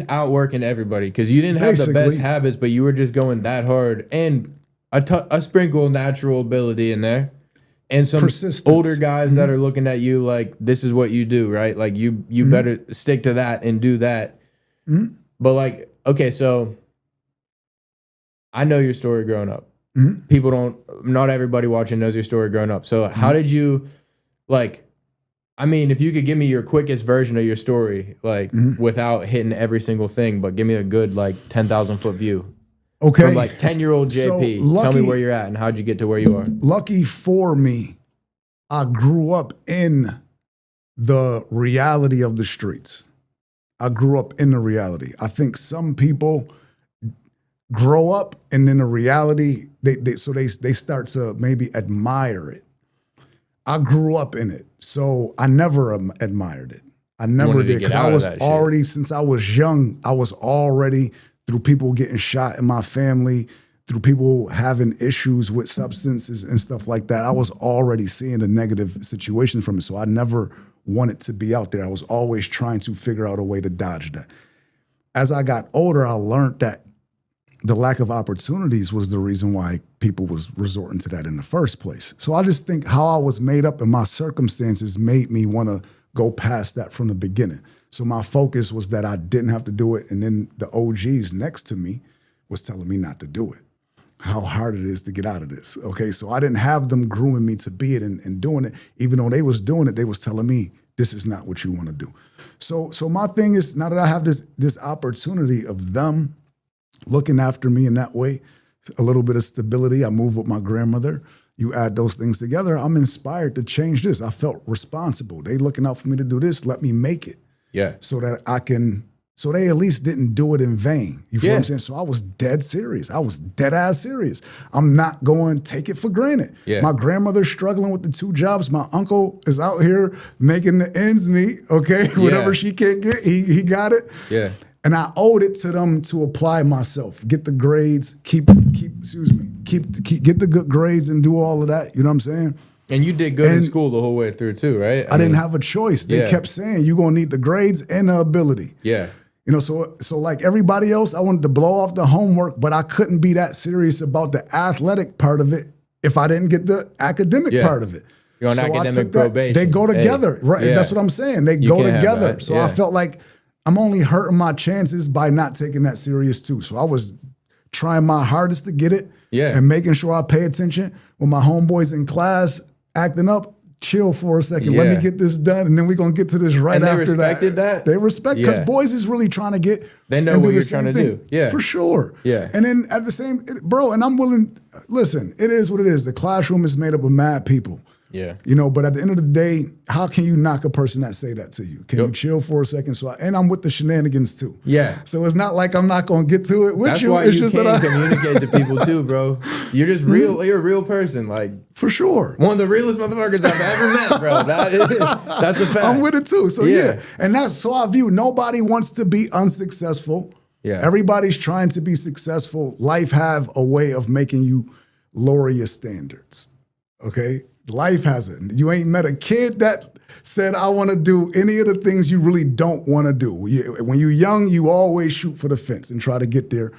outworking everybody because you didn't have the best habits, but you were just going that hard and a sprinkle of natural ability in there. and some persistence. older guys that are looking at you like, this is what you do, right? Like you better stick to that and do that. But like, okay, so I know your story growing up. People not everybody watching knows your story growing up. So how did you, like, I mean, if you could give me your quickest version of your story, like without hitting every single thing, but give me a good like 10,000 foot view. Okay. From like 10-year-old JP, so tell me where you're at and how'd you get to where you are? Lucky for me, I grew up in the reality of the streets. I grew up in the reality. I think some people grow up and in the reality, they start to maybe admire it. I grew up in it, so I never admired it. I never did, because I was already, since I was young, I was already, through people getting shot in my family, through people having issues with substances and stuff like that, I was already seeing the negative situation from it. So I never wanted to be out there. I was always trying to figure out a way to dodge that. As I got older, I learned that the lack of opportunities was the reason why people was resorting to that in the first place. So I just think how I was made up and my circumstances made me want to go past that from the beginning. So my focus was that I didn't have to do it. And then the OGs next to me was telling me not to do it, how hard it is to get out of this. Okay, so I didn't have them grooming me to be it and doing it. Even though they was doing it, they was telling me, this is not what you want to do. So my thing is, now that I have this opportunity of them looking after me in that way, a little bit of stability, I moved with my grandmother. You add those things together, I'm inspired to change this. I felt responsible. They looking out for me to do this, let me make it. Yeah. So that I can, so they at least didn't do it in vain. You feel what I'm saying? So I was dead serious. I was dead ass serious. I'm not going to take it for granted. Yeah. My grandmother's struggling with the 2 jobs. My uncle is out here making the ends meet, okay? Whatever she can't get, he got it. Yeah. And I owed it to them to apply myself, get the grades, get the good grades and do all of that. You know what I'm saying? And you did good in school the whole way through too, right? I didn't have a choice. They kept saying, you're going to need the grades and the ability. Yeah. You know, so like everybody else, I wanted to blow off the homework, but I couldn't be that serious about the athletic part of it if I didn't get the academic part of it. You're on academic probation. They go together, right? Yeah. That's what I'm saying. They go together. So Yeah. I felt like I'm only hurting my chances by not taking that serious too. So I was trying my hardest to get it and making sure I pay attention. When my homeboys in class acting up, chill for a second. Let me get this done, and then we're going to get to this right after that. And they respected that? They respect, because boys is really trying to get. They know what you're trying to do. Yeah. For sure. Yeah. And then at the same, bro, and I'm willing, listen, it is what it is. The classroom is made up of mad people. Yeah. You know, but at the end of the day, how can you knock a person that say that to you? Can you chill for a second? And I'm with the shenanigans too. Yeah. So it's not like I'm not going to get to it with That's you. Why it's you just can communicate to people too, bro. You're just real. You're a real person. Like, for sure. One of the realest motherfuckers I've ever met, bro. That's a fact. I'm with it too. So yeah. And that's so I view nobody wants to be unsuccessful. Yeah. Everybody's trying to be successful. Life have a way of making you lower your standards. Okay? Life has it. You ain't met a kid that said, I want to do any of the things you really don't want to do. When you're young, you always shoot for the fence and try to get there.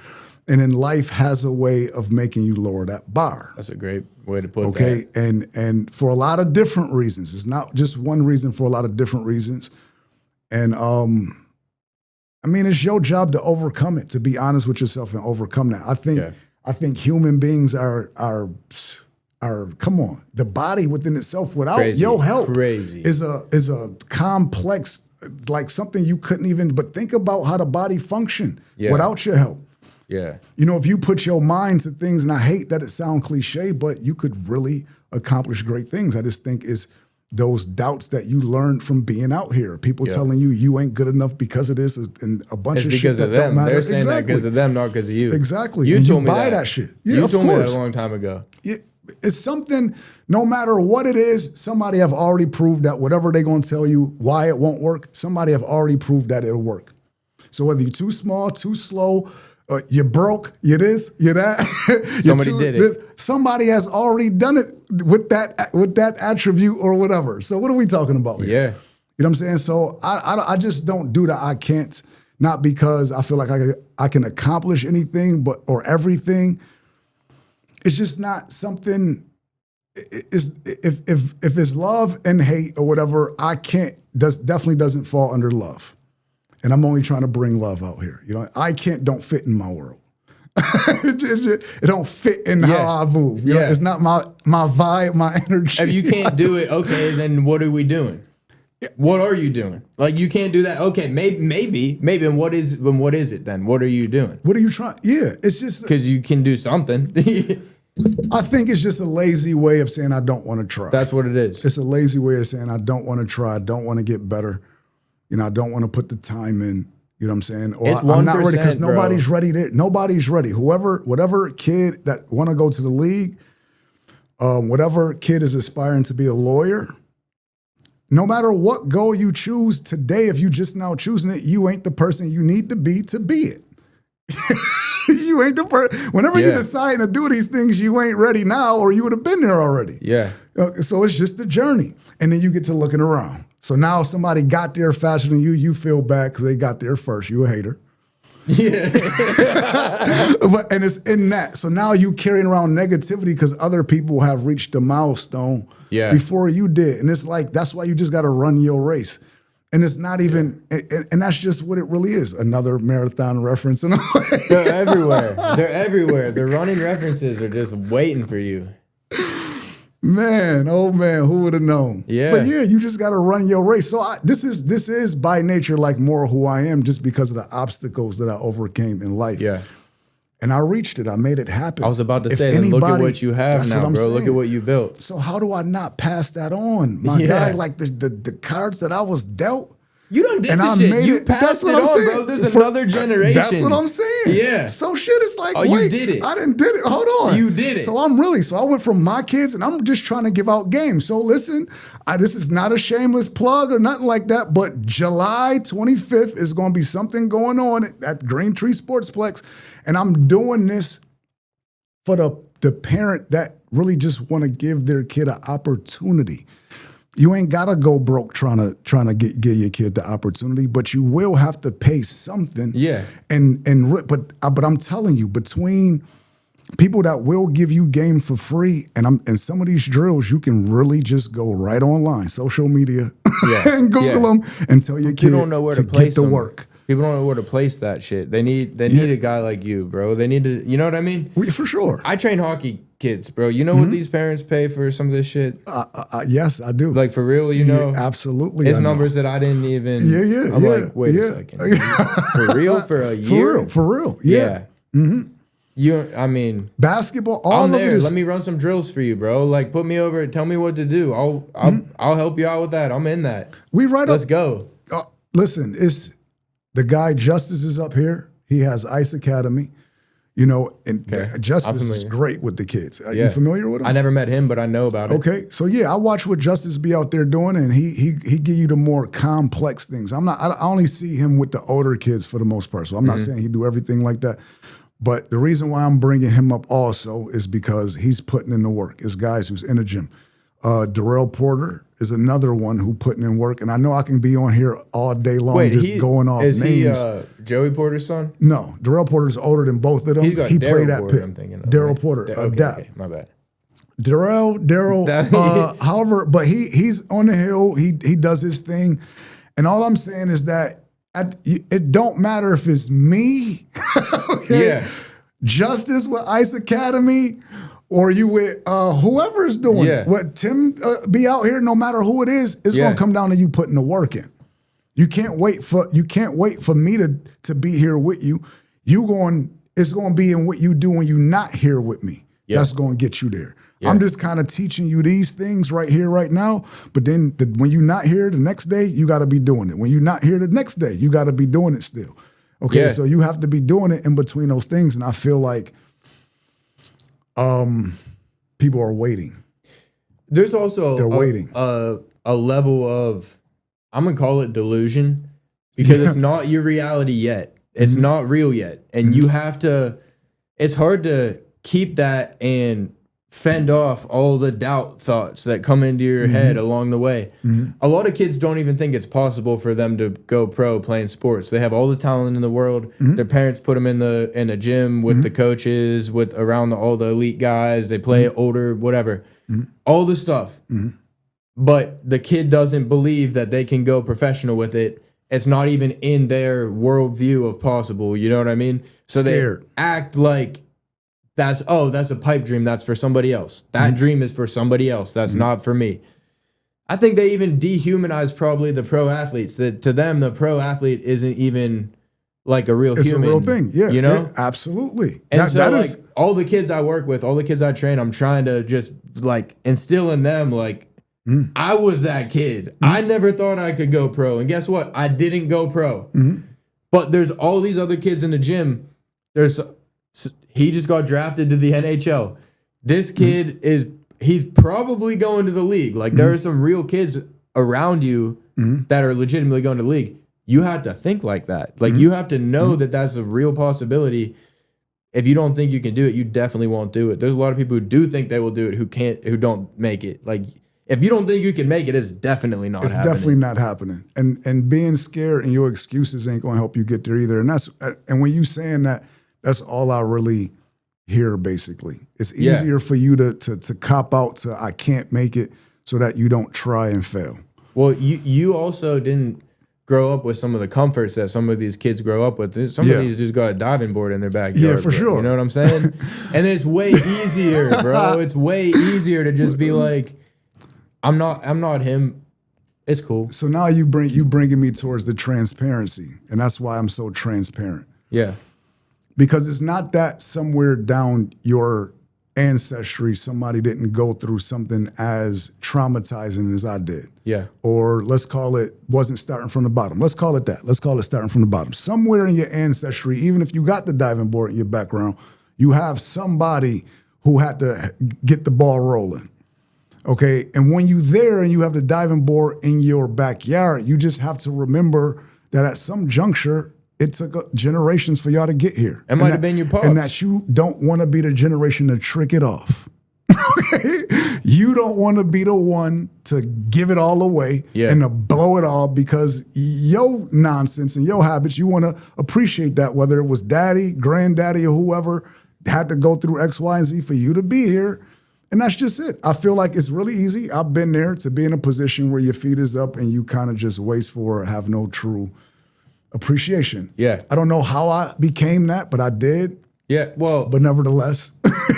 And then life has a way of making you lower that bar. That's a great way to put that. Okay, and for a lot of different reasons. It's not just one reason, for a lot of different reasons. And I mean, it's your job to overcome it, to be honest with yourself and overcome that. I think human beings are come on, the body within itself without your help is a complex, like something you couldn't even, but think about how the body function without your help. Yeah. You know, if you put your mind to things, and I hate that it sounds cliche, but you could really accomplish great things. I just think it's those doubts that you learned from being out here. People telling you ain't good enough because of this, and a bunch of shit that don't matter. They're saying that because of them, not because of you. Exactly. You told me buy that shit. Yeah, you of told course. me that a long time ago. It's something, no matter what it is, somebody have already proved that whatever they're going to tell you why it won't work, somebody have already proved that it'll work. So whether you're too small, too slow, you're broke, you're this, you're that. Somebody did it. Somebody has already done it with that attribute or whatever. So what are we talking about here? Yeah. You know what I'm saying? So I just don't do that. I can't, not because I feel like I can accomplish anything or everything. It's just not something if it's love and hate or whatever, definitely doesn't fall under love. And I'm only trying to bring love out here. You know, don't fit in my world. It don't fit in how I move. You know, it's not my vibe, my energy. If you can't do it, okay, then what are we doing? What are you doing? Like, you can't do that. Okay, maybe. And what is it then? What are you doing? What are you trying? Yeah, it's just because you can do something. I think it's just a lazy way of saying I don't want to try. That's what it is. It's a lazy way of saying I don't want to try. I don't want to get better. You know, I don't want to put the time in. You know what I'm saying? Or I'm not ready because nobody's ready. Nobody's ready. Whatever kid that want to go to the league, whatever kid is aspiring to be a lawyer, no matter what goal you choose today, if you just now choosing it, you ain't the person you need to be it. You ain't the person. Whenever you decide to do these things, you ain't ready now, or you would have been there already. Yeah. So it's just the journey, and then you get to looking around. So now somebody got there faster than you. You feel bad because they got there first. You a hater. Yeah. And it's in that. So now you carrying around negativity because other people have reached a milestone before you did, and it's like that's why you just got to run your race. And it's not even, and that's just what it really is. Another marathon reference in a way. They're everywhere. The running references are just waiting for you. Man, oh man, who would have known? Yeah. But yeah, you just got to run your race. So this is by nature like more who I am just because of the obstacles that I overcame in life. Yeah. And I reached it. I made it happen. I was about to say, look at what you have now, bro. Look at what you built. So how do I not pass that on? My guy, like the cards that I was dealt. You done did the shit. You passed it on, bro. There's another generation. That's what I'm saying. Yeah. So shit is like, you did it. I didn't did it. Hold on. You did it. So I went from my kids and I'm just trying to give out games. So listen, this is not a shameless plug or nothing like that, but July 25th is going to be something going on at Green Tree Sportsplex. And I'm doing this for the parent that really just want to give their kid an opportunity. You ain't gotta go broke trying to get your kid the opportunity, but you will have to pay something. Yeah. But I'm telling you, between people that will give you game for free and some of these drills, you can really just go right online, social media, and Google them and tell your kid don't know where to place get the work. People don't know where to place that shit. They need a guy like you, bro. They need to, you know what I mean? For sure. I train hockey kids, bro. You know what these parents pay for some of this shit? Yes, I do. Like, for real, you know? Absolutely. It's numbers that I didn't even. I'm like, wait a second. For real? For a year? For real. Yeah. I mean, basketball. I'm there. Let me run some drills for you, bro. Like, put me over. Tell me what to do. I'll help you out with that. I'm in that. Let's go. Listen, it's the guy Justice is up here. He has Ice Academy. You know, and Justice is great with the kids. Are you familiar with him? I never met him, but I know about it. Okay, so I watch what Justice be out there doing, and he give you the more complex things. I only see him with the older kids for the most part. So I'm not saying he do everything like that. But the reason why I'm bringing him up also is because he's putting in the work. It's guys who's in the gym. Darrell Porter is another one who putting in work, and I know I can be on here all day long going off names. Is he Joey Porter's son? No, Darrell Porter's older than both of them. He played at Pitt. Darrell Porter, okay, my bad. Darrell. However, but he's on the hill. He does his thing, and all I'm saying is that it don't matter if it's me, Justice with Ice Academy, or you with whoever is doing it. What Tim be out here, no matter who it is, it's gonna come down to you putting the work in. You can't wait for me to be here with you. It's gonna be in what you do when you're not here with me. That's gonna get you there. I'm just kind of teaching you these things right here, right now. But then when you're not here the next day, you got to be doing it. When you're not here the next day, you got to be doing it still. Okay, so you have to be doing it in between those things. And I feel like people are waiting. There's also they're waiting. A level of, I'm gonna call it delusion, because it's not your reality yet. It's not real yet, and you have to. It's hard to keep that and fend off all the doubt thoughts that come into your head along the way. A lot of kids don't even think it's possible for them to go pro playing sports. They have all the talent in the world. Their parents put them in the gym with the coaches, with around all the elite guys. They play older, whatever. all the stuff. But the kid doesn't believe that they can go professional with it. It's not even in their worldview of possible. You know what I mean? So Scared. they act like that's a pipe dream. That's for somebody else. That dream is for somebody else. That's not for me. I think they even dehumanize probably the pro athletes. That to them, the pro athlete isn't even like a real human. It's a real thing. Yeah. You know? Yeah, absolutely. And so like all the kids I work with, all the kids I train, I'm trying to just like instill in them like, I was that kid. I never thought I could go pro. And guess what? I didn't go pro. But there's all these other kids in the gym. He just got drafted to the NHL. This kid he's probably going to the league. Like there are some real kids around you that are legitimately going to the league. You have to think like that. Like you have to know that that's a real possibility. If you don't think you can do it, you definitely won't do it. There's a lot of people who do think they will do it who don't make it. Like if you don't think you can make it, it's definitely not happening. It's definitely not happening. And being scared and your excuses ain't going to help you get there either. And when you saying that, that's all I really hear basically. It's easier for you to cop out to I can't make it so that you don't try and fail. Well, you also didn't grow up with some of the comforts that some of these kids grow up with. Some of these just got a diving board in their backyard. Yeah, for sure. You know what I'm saying? And it's way easier, bro. It's way easier to just be like, I'm not him. It's cool. So now you bringing me towards the transparency, and that's why I'm so transparent. Yeah. Because it's not that somewhere down your ancestry somebody didn't go through something as traumatizing as I did. Yeah. Or let's call it wasn't starting from the bottom. Let's call it that. Let's call it starting from the bottom. Somewhere in your ancestry, even if you got the diving board in your background, you have somebody who had to get the ball rolling. Okay, and when you're there and you have the diving board in your backyard, you just have to remember that at some juncture, it took generations for y'all to get here. It might have been your pops. And that you don't want to be the generation to trick it off. Okay? You don't want to be the one to give it all away and to blow it all because your nonsense and your habits, you want to appreciate that, whether it was daddy, granddaddy, or whoever had to go through X, Y, and Z for you to be here. And that's just it. I feel like it's really easy. I've been there to be in a position where your feet is up and you kind of just wasteful or have no true appreciation. Yeah. I don't know how I became that, but I did. Yeah, well. But nevertheless.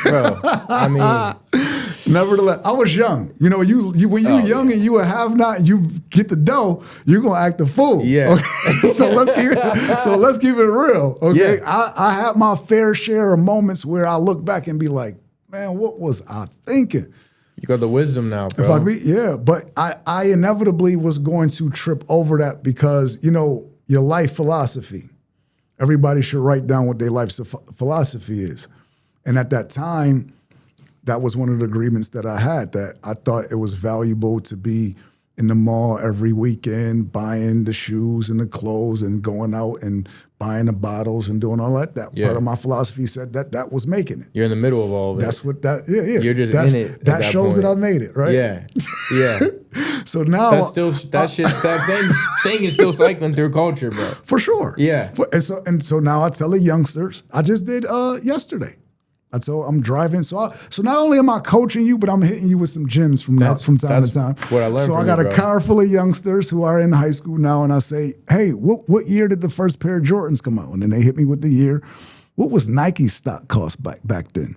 Bro, I mean. Nevertheless, I was young. You know, you when you're young and you have not, you get the dough, you're going to act a fool. Yeah. Okay? So let's keep it real. Okay. Yeah. I had my fair share of moments where I look back and be like, man, what was I thinking? You got the wisdom now, bro. But I inevitably was going to trip over that because, you know, your life philosophy, everybody should write down what their life's philosophy is. And at that time, that was one of the agreements that I had, that I thought it was valuable to be in the mall every weekend, buying the shoes and the clothes and going out and buying the bottles and doing all that. That part of my philosophy said that was making it. You're in the middle of all of it. That's what that, yeah. You're just in it. That shows that I made it, right? Yeah, yeah. So now that same thing is still cycling through culture, bro. For sure. Yeah. And so now I tell the youngsters, I just did yesterday. I'm driving. So not only am I coaching you, but I'm hitting you with some gems from time to time. What I learned so I got a car full of youngsters who are in high school now, and I say, hey, what year did the first pair of Jordans come out? And then they hit me with the year. What was Nike's stock cost back then?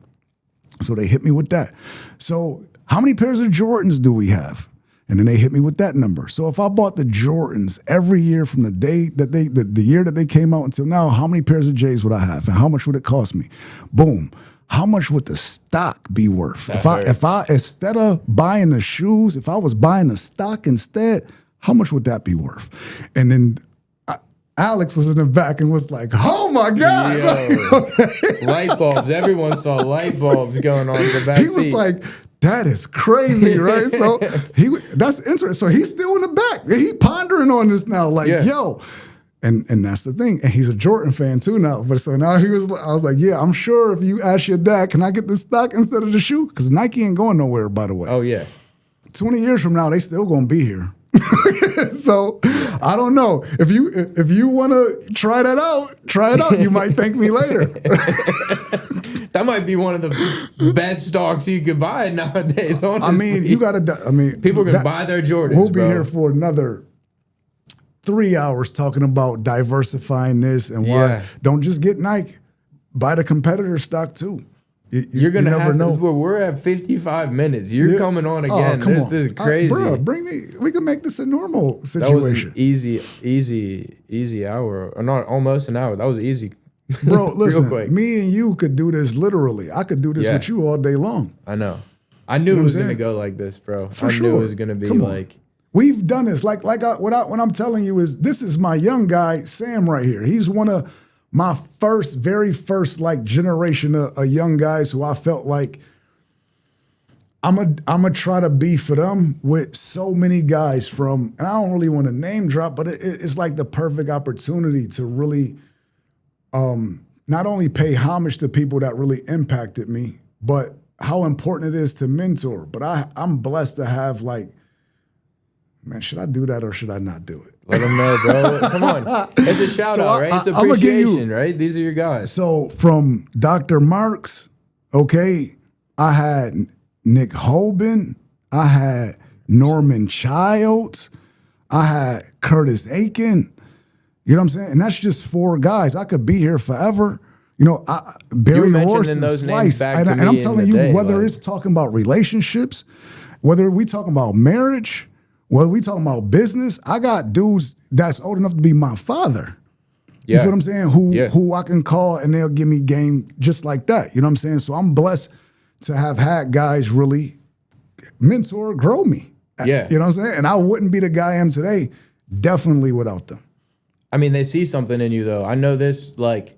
So they hit me with that. So how many pairs of Jordans do we have? And then they hit me with that number. So if I bought the Jordans every year from the day that the year that they came out until now, how many pairs of J's would I have? And how much would it cost me? Boom. How much would the stock be worth? If I instead of buying the shoes, if I was buying the stock instead, how much would that be worth? And then Alex was in the back and was like, "Oh my God!" Yo, light bulbs. Everyone saw light bulbs going on in the back. He was like, "That is crazy, right?" So that's interesting. So he's still in the back. He pondering on this now, like, yo. And that's the thing. And he's a Jordan fan too now. But so now I was like, yeah, I'm sure if you ask your dad, can I get the stock instead of the shoe? Because Nike ain't going nowhere, by the way. Oh, yeah. 20 years from now, they still going to be here. So I don't know. If you want to try it out, you might thank me later. That might be one of the best stocks you could buy nowadays, honestly. I mean, you got to, people can buy their Jordans, We'll be bro. here for another 3 hours talking about diversifying this and why. Don't just get Nike. Buy the competitor stock too. You're going to have to, we're at 55 minutes. You're coming on again. This is crazy. Bro, bring me, we can make this a normal situation. That was an easy hour. Or not almost an hour. That was easy. Bro, listen, me and you could do this literally. I could do this with you all day long. I know. I knew it was going to go like this, bro. I knew it was going to be like. We've done this. What I'm telling you is this is my young guy, Sam, right here. He's one of my very first like generation of young guys who I felt like I'm a try to be for them with so many guys from, and I don't really want to name drop, but it's like the perfect opportunity to really not only pay homage to people that really impacted me, but how important it is to mentor. But I'm blessed to have like, man, should I do that or should I not do it? Let them know, bro. Come on. It's a shout out, right? It's appreciation, right? These are your guys. So from Dr. Marks, okay, I had Nick Hoban, I had Norman Childs, I had Curtis Aiken. You know what I'm saying? And that's just 4 guys. I could be here forever. You know, Barry Horse and Slice. And I'm telling you, whether it's talking about relationships, whether we talking about marriage, whether we talking about business, I got dudes that's old enough to be my father. You feel what I'm saying? Who I can call and they'll give me game just like that. You know what I'm saying? So I'm blessed to have had guys really mentor, grow me. Yeah. You know what I'm saying? And I wouldn't be the guy I am today, definitely without them. I mean, they see something in you, though. I know this, like,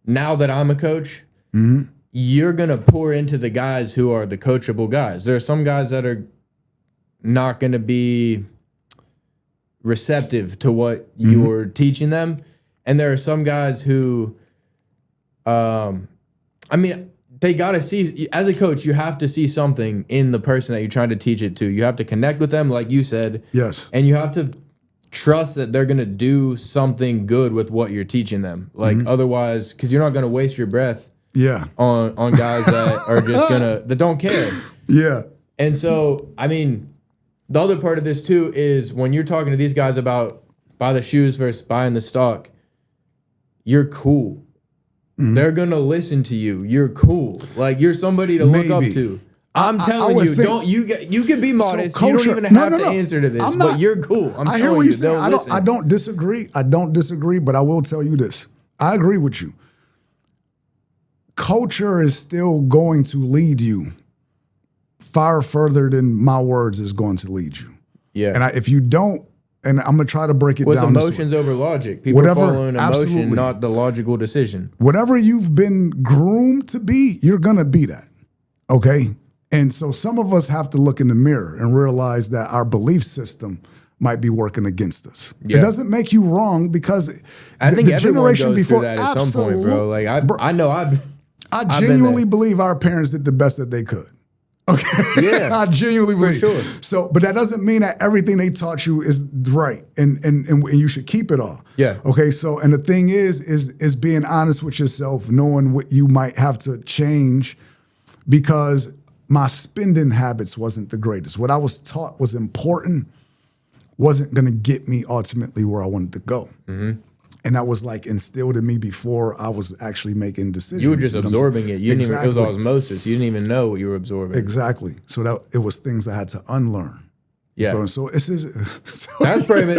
now that I'm a coach, you're going to pour into the guys who are the coachable guys. There are some guys that are not going to be receptive to what you're teaching them. And there are some guys who, I mean, they got to see, as a coach, you have to see something in the person that you're trying to teach it to. You have to connect with them, like you said. Yes. And you have to trust that they're going to do something good with what you're teaching them. Like, otherwise, because you're not going to waste your breath on guys that are just going to, that don't care. Yeah. And so, I mean, the other part of this too is when you're talking to these guys about buy the shoes versus buying the stock, you're cool. They're going to listen to you. You're cool. Like, you're somebody to look up to. I'm telling you, you can be modest. So culture, you don't even have to answer to this, but you're cool. I hear what you're saying. I don't disagree. I don't disagree, but I will tell you this. I agree with you. Culture is still going to lead you far further than my words is going to lead you. Yeah. And if you don't, and I'm going to try to break it down. Emotions over logic. People are following emotion, not the logical decision. Whatever you've been groomed to be, you're going to be that. Okay? And so some of us have to look in the mirror and realize that our belief system might be working against us. Yeah. It doesn't make you wrong because I think the generation before that at some point, bro. Like I know I genuinely believe our parents did the best that they could. Okay. Yeah. I genuinely believe. For sure. So, but that doesn't mean that everything they taught you is right and you should keep it all. Yeah. Okay. So, and the thing is being honest with yourself, knowing what you might have to change, because my spending habits wasn't the greatest. What I was taught was important, wasn't going to get me ultimately where I wanted to go. And that was like instilled in me before I was actually making decisions. You were just absorbing it. You didn't even, it was osmosis. You didn't even know what you were absorbing. Exactly. So that it was things I had to unlearn. Yeah. So it's that's probably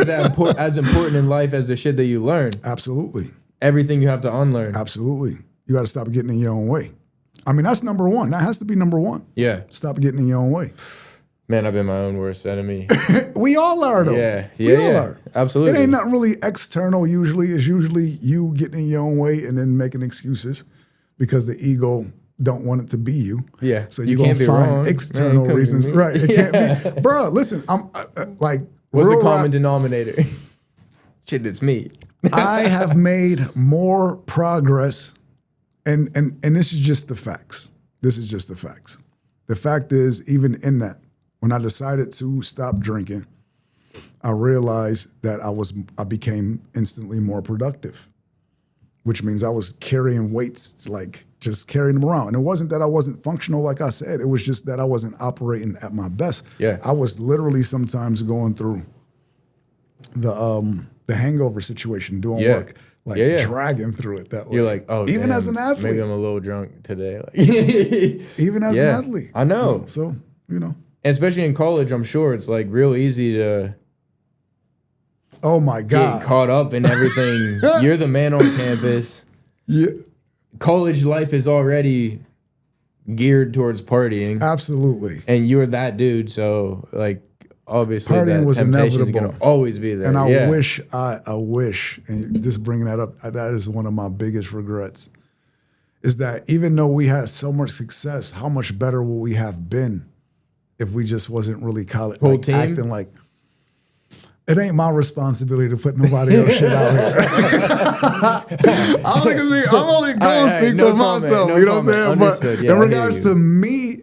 as important in life as the shit that you learn. Absolutely. Everything you have to unlearn. Absolutely. You got to stop getting in your own way. I mean, that's number one. That has to be number one. Yeah. Stop getting in your own way. Man, I've been my own worst enemy. We all are, though. Yeah. We all are. Absolutely. It ain't nothing really external usually. It's usually you getting in your own way and then making excuses because the ego don't want it to be you. Yeah. So you're going to find wrong. external reasons. Right. It can't be. Bro, listen, I'm like. What's the common denominator? Shit, it's me. I have made more progress, and this is just the facts. This is just the facts. The fact is, even in that, when I decided to stop drinking, I realized that I became instantly more productive, which means I was carrying weights like just carrying them around. And it wasn't that I wasn't functional, like I said. It was just that I wasn't operating at my best. Yeah. I was literally sometimes going through the hangover situation, doing work, like dragging through it that way. You're like, oh, even damn, as an athlete. maybe I'm a little drunk today. Like, even as an athlete. I know. So, And especially in college, I'm sure it's like real easy to oh my God. get caught up in everything. You're the man on campus. Yeah. College life is already geared towards partying. Absolutely. And you're that dude, so like obviously partying that was temptation is inevitable. going to always be there. And I wish, and just bringing that up, that is one of my biggest regrets, is that even though we had so much success, how much better would we have been if we just wasn't really acting like, it ain't my responsibility to put nobody else shit out here. I'm only going to speak for myself, you know what I'm saying? Understood. But in regards to me,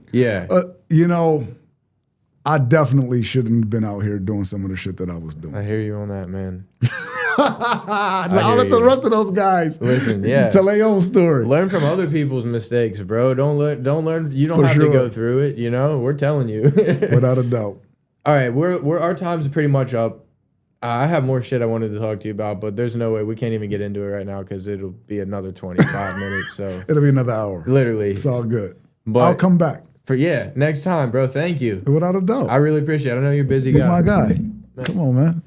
I definitely shouldn't have been out here doing some of the shit that I was doing. I hear you on that, man. I'll let the rest of those guys tell their own story. Learn from other people's mistakes, bro. Don't learn. You don't have to go through it. We're telling you. Without a doubt. All right, our time's pretty much up. I have more shit I wanted to talk to you about, but there's no way we can't even get into it right now because it'll be another 25 minutes. So it'll be another hour. Literally, it's all good. But I'll come back next time, bro. Thank you. Without a doubt. I really appreciate it. I know you're a busy guy. You're my guy. Come on, man.